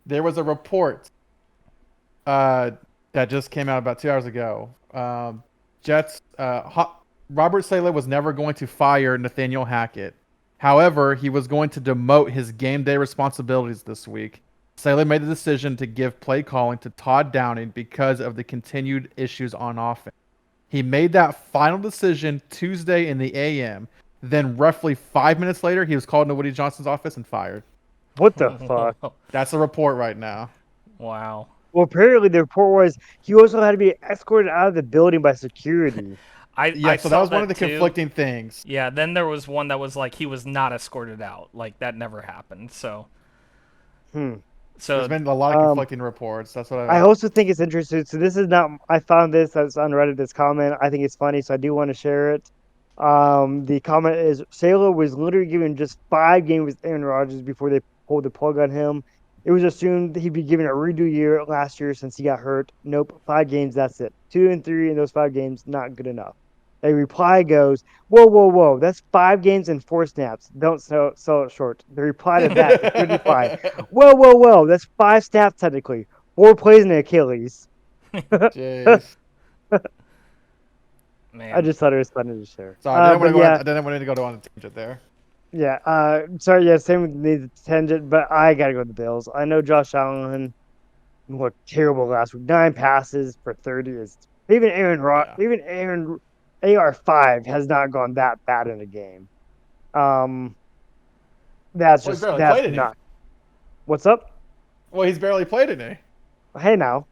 Speaker 5: there was a report that just came out about 2 hours ago. Jets Robert Saleh was never going to fire Nathaniel Hackett. However, he was going to demote his game day responsibilities this week. Saleh made the decision to give play calling to Todd Downing because of the continued issues on offense. He made that final decision Tuesday in the AM. Then, roughly 5 minutes later, he was called into Woody Johnson's office and fired.
Speaker 1: What the fuck?
Speaker 5: That's the report right now.
Speaker 3: Wow.
Speaker 1: Well, apparently the report was he also had to be escorted out of the building by security.
Speaker 5: Yeah,
Speaker 3: I
Speaker 5: so that
Speaker 3: saw
Speaker 5: was one of the
Speaker 3: too.
Speaker 5: conflicting things.
Speaker 3: Yeah, then there was one that was like he was not escorted out. Like that never happened. So
Speaker 5: There's been a lot of conflicting reports. That's what
Speaker 1: I also think it's interesting. So this is not. I found this as on Reddit. This comment. I think it's funny, so I do want to share it. The comment is Saleh was literally given just 5 games with Aaron Rodgers before they pulled the plug on him. It was assumed that he'd be given a redo year last year since he got hurt. Nope, 5 games. That's it. 2 and 3 in those 5 games, not good enough. A reply goes, whoa, whoa, whoa, that's 5 games and 4 snaps. Don't sell it short. The reply to that is 35. Whoa, whoa, whoa, that's 5 snaps technically. 4 plays in the Achilles.
Speaker 5: Jeez.
Speaker 3: Man.
Speaker 1: I just thought it was funny to share.
Speaker 5: Sorry, I
Speaker 1: But
Speaker 5: didn't want to go on a tangent there.
Speaker 1: yeah, sorry, yeah, same with the tangent, but I gotta go with the Bills. I know Josh Allen looked terrible last week. 9 passes for 30 is even Aaron AR5 has not gone that bad in a game. That's
Speaker 5: Well, he's
Speaker 1: just
Speaker 5: barely
Speaker 1: that's
Speaker 5: played any.
Speaker 1: not. What's up?
Speaker 5: Well, he's barely played any.
Speaker 1: Hey now,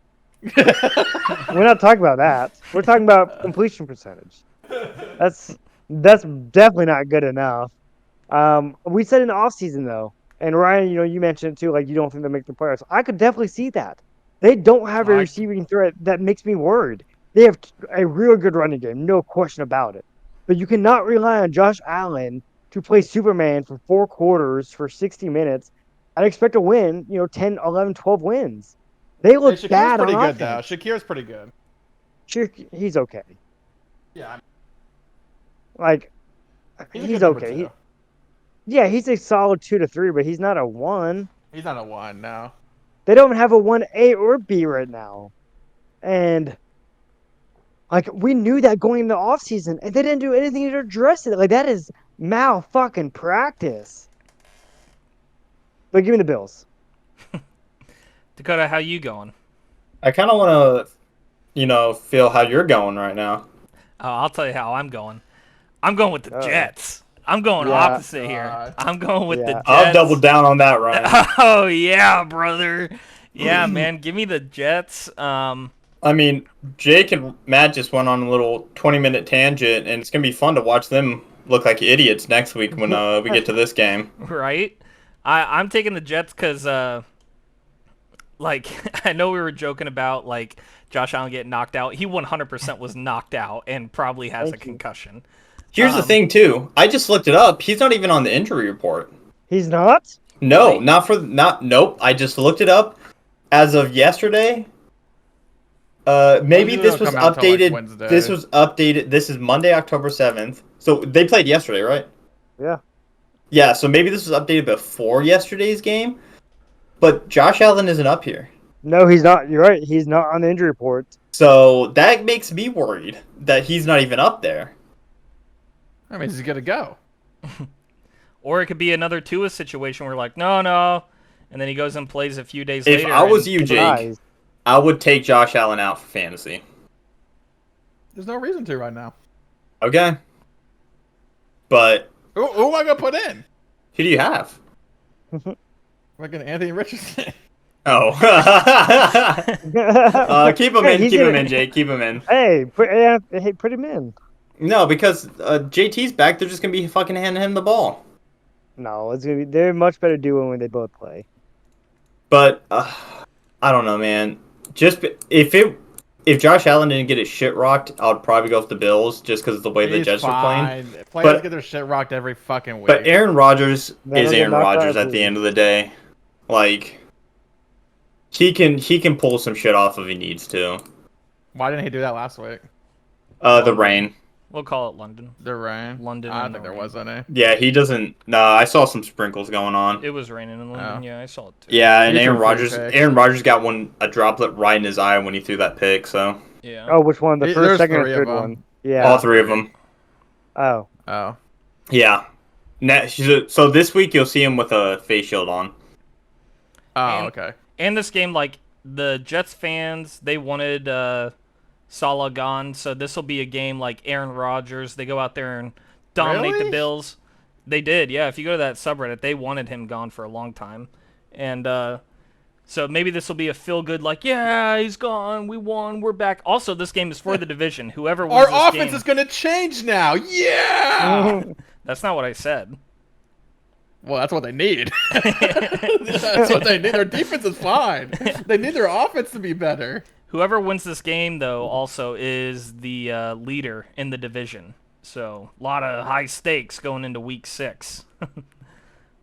Speaker 1: we're not talking about that. We're talking about completion percentage. That's definitely not good enough. We said in the offseason though, and Ryan, you mentioned it too, like you don't think they'll make the playoffs. I could definitely see that. They don't have a
Speaker 3: Right.
Speaker 1: receiving threat that makes me worried. They have a real good running game, no question about it. But you cannot rely on Josh Allen to play Superman for 4 quarters for 60 minutes and expect to win, 10, 11, 12 wins. They
Speaker 5: Hey,
Speaker 1: look
Speaker 5: Shakir's
Speaker 1: bad
Speaker 5: pretty
Speaker 1: on
Speaker 5: good though.
Speaker 1: offense.
Speaker 5: Shakir's pretty good.
Speaker 1: Sure, he's okay.
Speaker 5: Yeah,
Speaker 1: Like,
Speaker 5: he's, a
Speaker 1: he's
Speaker 5: good number
Speaker 1: okay.
Speaker 5: 2.
Speaker 1: Yeah, he's a solid 2 to 3, but he's not a 1.
Speaker 5: He's not a 1 now.
Speaker 1: They don't have a 1A or B right now. And like we knew that going into the offseason, and they didn't do anything to address it. Like that is fucking practice. But give me the Bills.
Speaker 3: Dakota, how you going?
Speaker 2: I kind of want to, feel how you're going right now.
Speaker 3: Oh, I'll tell you how I'm going. I'm going with the
Speaker 1: Uh-oh.
Speaker 3: Jets. I'm going
Speaker 1: Yeah.
Speaker 3: opposite here.
Speaker 5: God.
Speaker 3: I'm going with the
Speaker 1: Yeah.
Speaker 3: Jets.
Speaker 2: I'll double down on that, Ryan.
Speaker 3: Oh yeah, brother. Yeah, man. Give me the Jets.
Speaker 2: I mean, Jake and Matt just went on a little 20-minute tangent, and it's going to be fun to watch them look like idiots next week when we get to this game.
Speaker 3: Right. I'm taking the Jets because like I know we were joking about like Josh Allen getting knocked out. He 100% was knocked out and probably has a
Speaker 1: Thank you.
Speaker 3: concussion.
Speaker 2: Here's the thing too. I just looked it up. He's not even on the injury report.
Speaker 1: He's not.
Speaker 2: No,
Speaker 3: Really?
Speaker 2: nope. I just looked it up as of yesterday. Maybe
Speaker 5: Usually
Speaker 2: this
Speaker 5: they'll
Speaker 2: was
Speaker 5: come out till, like,
Speaker 2: updated.
Speaker 5: Wednesday.
Speaker 2: This was updated. This is Monday, October 7th. So they played yesterday, right?
Speaker 1: Yeah.
Speaker 2: Yeah, so maybe this was updated before yesterday's game. But Josh Allen isn't up here.
Speaker 1: No, he's not. You're right. He's not on the injury report.
Speaker 2: So that makes me worried that he's not even up there.
Speaker 5: That means he's gonna go.
Speaker 3: Or it could be another Tua situation where like, no, and then he goes and plays a few days
Speaker 2: If
Speaker 3: later.
Speaker 2: I was
Speaker 3: and-
Speaker 2: you, Jake,
Speaker 1: Surprise.
Speaker 2: I would take Josh Allen out for fantasy.
Speaker 5: There's no reason to right now.
Speaker 2: Okay. But
Speaker 5: Who am I gonna put in?
Speaker 2: who do you have?
Speaker 5: Fucking Anthony Richardson.
Speaker 2: Oh. Keep him
Speaker 1: Hey,
Speaker 2: in.
Speaker 1: he's
Speaker 2: Keep him
Speaker 1: gonna-
Speaker 2: in, Jake. Keep him in.
Speaker 1: Hey, put him in.
Speaker 2: No, because JT's back. They're just going to be fucking handing him the ball.
Speaker 1: No, it's gonna be. They're a much better duo when they both play.
Speaker 2: But I don't know, man. If Josh Allen didn't get his shit rocked, I would probably go with the Bills just because of the way the
Speaker 5: He's
Speaker 2: Jets are playing.
Speaker 5: fine. Players
Speaker 2: But-
Speaker 5: get their shit rocked every fucking week.
Speaker 2: But Aaron Rodgers
Speaker 1: That'll
Speaker 2: is
Speaker 1: get
Speaker 2: Aaron
Speaker 1: knocked out
Speaker 2: Rodgers at
Speaker 1: of
Speaker 2: the
Speaker 1: the
Speaker 2: end of the day. Like he can pull some shit off if he needs to.
Speaker 5: Why didn't he do that last week?
Speaker 2: The rain.
Speaker 3: We'll call it London.
Speaker 5: The rain.
Speaker 3: London
Speaker 5: I don't
Speaker 3: and
Speaker 5: think
Speaker 3: the
Speaker 5: there
Speaker 3: rain.
Speaker 5: was any.
Speaker 2: Yeah, he doesn't. No, I saw some sprinkles going on.
Speaker 3: It was raining in London.
Speaker 5: Oh.
Speaker 3: Yeah, I saw it too.
Speaker 2: Yeah, and
Speaker 5: He threw
Speaker 2: Aaron
Speaker 5: free
Speaker 2: Rodgers.
Speaker 5: picks.
Speaker 2: Aaron Rodgers got a droplet right in his eye when he threw that pick. So
Speaker 3: Yeah.
Speaker 1: Oh, which one? The
Speaker 5: There's
Speaker 1: first, second, or
Speaker 5: 3 of
Speaker 1: third
Speaker 5: them.
Speaker 1: one? Yeah.
Speaker 2: all three of them.
Speaker 1: Oh.
Speaker 5: Oh.
Speaker 2: Yeah. So this week you'll see him with a face shield on.
Speaker 5: Oh,
Speaker 3: And-
Speaker 5: okay.
Speaker 3: And this game, like the Jets fans, they wanted Salah gone, so this will be a game like Aaron Rodgers. They go out there and dominate the
Speaker 5: Really?
Speaker 3: Bills. They did, yeah. If you go to that subreddit, they wanted him gone for a long time, and so maybe this will be a feel good, like yeah, he's gone, we won, we're back. Also, this game is for the division. Whoever wins
Speaker 5: Our
Speaker 3: this
Speaker 5: offense
Speaker 3: game,
Speaker 5: is gonna change now. Yeah.
Speaker 3: that's not what I said.
Speaker 5: Well, that's what they need. That's what they need. Their defense is fine. They need their offense to be better.
Speaker 3: Whoever wins this game, though, also is the leader in the division. So, a lot of high stakes going into Week 6.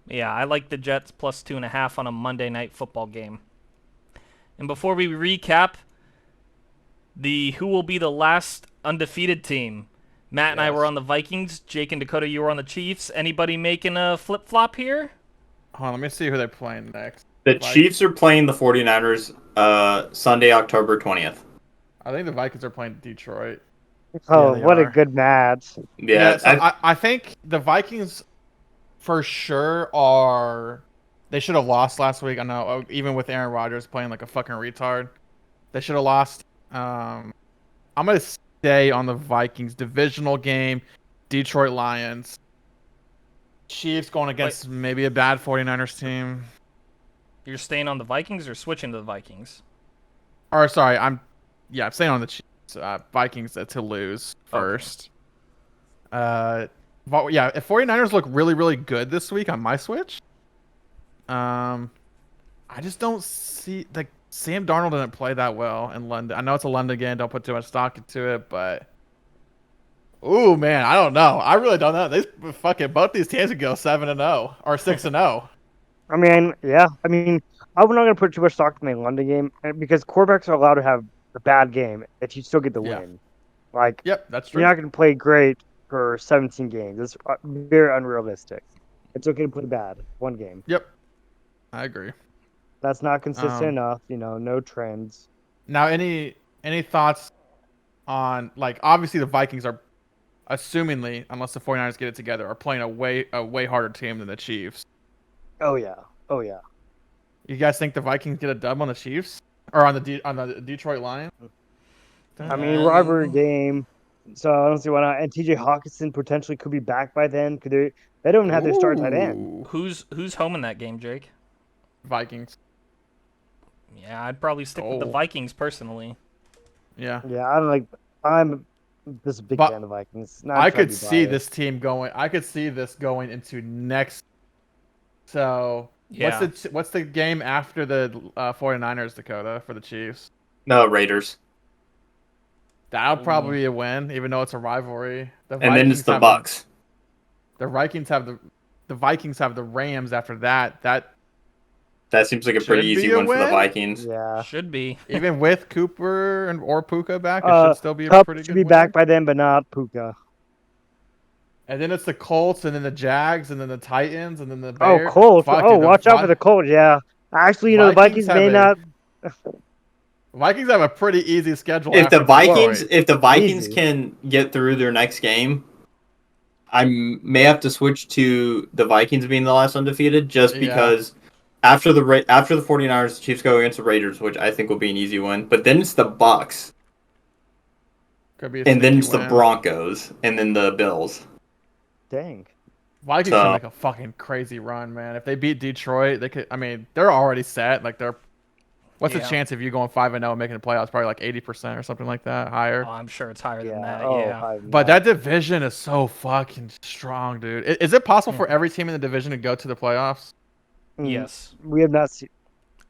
Speaker 3: Yeah, I like the Jets plus 2.5 on a Monday Night Football game. And before we recap, who will be the last undefeated team? Matt and I
Speaker 5: Yes.
Speaker 3: were on the Vikings. Jake and Dakota, you were on the Chiefs. Anybody making a flip-flop here?
Speaker 5: Hold on, let me see who they're playing next.
Speaker 2: The Chiefs are playing the 49ers Sunday, October 20th.
Speaker 5: I think the Vikings are playing Detroit.
Speaker 1: Oh,
Speaker 5: they
Speaker 1: what a
Speaker 5: are.
Speaker 1: good match.
Speaker 2: Yeah,
Speaker 5: so I think the Vikings for sure are. They should have lost last week. I know, even with Aaron Rodgers playing like a fucking retard, they should have lost. I'm gonna stay on the Vikings divisional game, Detroit Lions. Chiefs going against maybe a bad 49ers team.
Speaker 3: You're staying on the Vikings or switching to the Vikings?
Speaker 5: Or sorry, I'm staying on the Chiefs. Vikings to lose first. But yeah, if 49ers look really, really good this week on my Switch, I just don't see like Sam Darnold didn't play that well in London. I know it's a London game, don't put too much stock into it, but ooh man, I don't know. I really don't know. They fucking both these teams could go 7-0 or 6-0.
Speaker 1: I mean, yeah. I mean, I'm not going to put too much stock in the London game because quarterbacks are allowed to have a bad game if you still get the
Speaker 5: Yeah.
Speaker 1: win. Like,
Speaker 5: Yep, that's true.
Speaker 1: you're not going to play great for 17 games. It's very unrealistic. It's okay to play bad one game.
Speaker 5: Yep, I agree.
Speaker 1: That's not consistent
Speaker 5: Um,
Speaker 1: enough. No trends.
Speaker 5: Now, any thoughts on like obviously the Vikings are assumingly, unless the 49ers get it together, are playing a way harder team than the Chiefs.
Speaker 1: Oh yeah.
Speaker 5: You guys think the Vikings get a dub on the Chiefs or on the Detroit Lions?
Speaker 1: I mean, rivalry game. So I don't see why not. And TJ Hawkinson potentially could be back by then. Could they don't even have their start tight end.
Speaker 5: Ooh,
Speaker 3: Who's home in that game, Jake?
Speaker 5: Vikings.
Speaker 3: Yeah, I'd probably stick with the
Speaker 5: Oh.
Speaker 3: Vikings personally.
Speaker 5: Yeah.
Speaker 1: Yeah, I'm just a big
Speaker 5: But
Speaker 1: fan of the Vikings. Not
Speaker 5: I
Speaker 1: trying to
Speaker 5: could
Speaker 1: be
Speaker 5: see
Speaker 1: biased.
Speaker 5: this team going. I could see this going into next. So
Speaker 3: Yeah.
Speaker 5: What's the game after the 49ers, Dakota, for the Chiefs?
Speaker 2: No, Raiders.
Speaker 5: That'll probably be a win, even though it's a rivalry. The
Speaker 2: And then it's the
Speaker 5: have
Speaker 2: Bucks.
Speaker 5: The Vikings have the Vikings have the Rams after that.
Speaker 2: That seems like a pretty
Speaker 5: Should be
Speaker 2: easy
Speaker 5: a
Speaker 2: win for the
Speaker 5: win.
Speaker 2: Vikings.
Speaker 1: Yeah.
Speaker 3: Should be.
Speaker 5: Even with Cooper or Puka back, it should still be a
Speaker 1: Cup
Speaker 5: pretty good
Speaker 1: should be
Speaker 5: win.
Speaker 1: back by then, but not Puka.
Speaker 5: And then it's the Colts, and then the Jags, and then the Titans, and then the
Speaker 1: Oh,
Speaker 5: Bears.
Speaker 1: Colts.
Speaker 5: Fuck,
Speaker 1: Oh,
Speaker 5: dude,
Speaker 1: watch out for the Colts. Yeah. Actually, you know, the
Speaker 5: Vikings
Speaker 1: Vikings may
Speaker 5: have
Speaker 1: not.
Speaker 5: Vikings have a pretty easy schedule.
Speaker 2: If
Speaker 5: after
Speaker 2: the Vikings,
Speaker 5: Detroit.
Speaker 2: if the Vikings
Speaker 1: Easy.
Speaker 2: can get through their next game, I may have to switch to the Vikings being the last undefeated, just
Speaker 5: Yeah.
Speaker 2: because after the 49ers, the Chiefs go against the Raiders, which I think will be an easy win. But then it's the Bucks,
Speaker 5: Could be a
Speaker 2: and then
Speaker 5: sneaky
Speaker 2: it's the
Speaker 5: win.
Speaker 2: Broncos, and then the Bills.
Speaker 1: Dang.
Speaker 5: Vikings
Speaker 2: So-
Speaker 5: can make a fucking crazy run, man. If they beat Detroit, they could. I mean, they're already set. Like they're. What's the
Speaker 3: Yeah.
Speaker 5: chance of you going 5-0 and making the playoffs? Probably like 80% or something like that, higher.
Speaker 3: Oh, I'm sure it's higher than
Speaker 1: Yeah.
Speaker 3: that.
Speaker 1: Oh,
Speaker 3: Yeah.
Speaker 1: I'm
Speaker 5: But
Speaker 1: not-
Speaker 5: that division is so fucking strong, dude. Is it possible for every team in the division to go to the playoffs?
Speaker 1: Mm,
Speaker 3: Yes.
Speaker 1: We have not seen.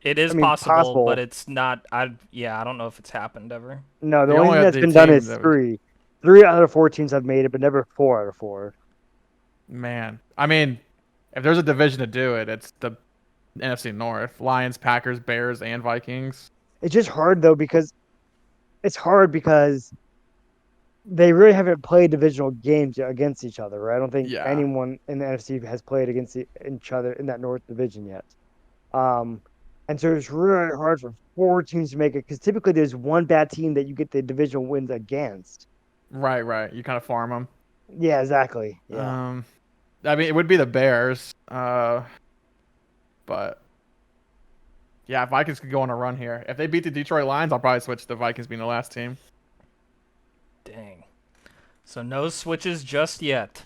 Speaker 3: It is
Speaker 1: I mean,
Speaker 3: possible,
Speaker 1: possible.
Speaker 3: but it's not. I don't know if it's happened ever.
Speaker 1: No, the
Speaker 5: They
Speaker 1: only
Speaker 5: only
Speaker 1: thing
Speaker 5: have
Speaker 1: that's
Speaker 5: the
Speaker 1: been done
Speaker 5: team
Speaker 1: is
Speaker 5: that was-
Speaker 1: three. 3 out of 4 teams have made it, but never 4 out of 4.
Speaker 5: Man, I mean, if there's a division to do it, it's the NFC North: Lions, Packers, Bears, and Vikings.
Speaker 1: It's just hard though because they really haven't played divisional games against each other, right? I don't think
Speaker 5: Yeah.
Speaker 1: anyone in the NFC has played against each other in that North division yet. And so it's really hard for 4 teams to make it because typically there's one bad team that you get the divisional wins against.
Speaker 5: Right. You kind of farm them.
Speaker 1: Yeah, exactly. Yeah.
Speaker 5: I mean, it would be the Bears, but yeah, Vikings could go on a run here. If they beat the Detroit Lions, I'll probably switch to Vikings being the last team.
Speaker 3: Dang. So no switches just yet.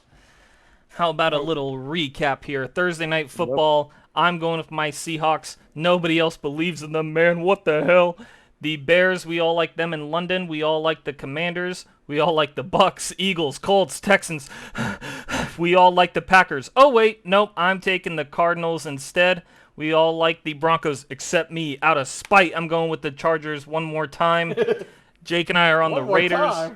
Speaker 3: How about a little recap here? Thursday night football. I'm going with my Seahawks. Nobody else believes in them, man. What the hell? The Bears, we all like them in London. We all like the Commanders. We all like the Bucks, Eagles, Colts, Texans. We all like the Packers. Oh, wait. Nope. I'm taking the Cardinals instead. We all like the Broncos, except me. Out of spite, I'm going with the Chargers one more time. Jake and I are on the Raiders.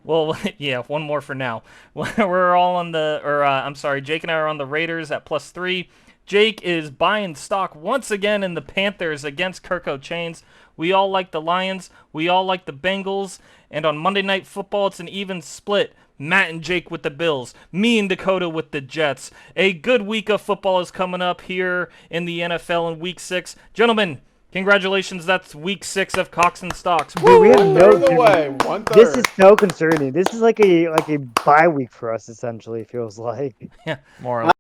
Speaker 3: Well, yeah, one more for now. We're all on the, I'm sorry, Jake and I are on the Raiders at +3. Jake is buying stock once again in the Panthers against Kirko Chains. We all like the Lions. We all like the Bengals. And on Monday Night Football, it's an even split. Matt and Jake with the Bills. Me and Dakota with the Jets. A good week of football is coming up here in the NFL in Week 6. Gentlemen, congratulations. That's Week 6 of Cox and Stocks.
Speaker 1: Dude, we have no.
Speaker 5: Third of the
Speaker 1: dude,
Speaker 5: way, 1/3.
Speaker 1: This is so concerning. This is like a bye week for us, essentially. It feels like.
Speaker 5: More or less.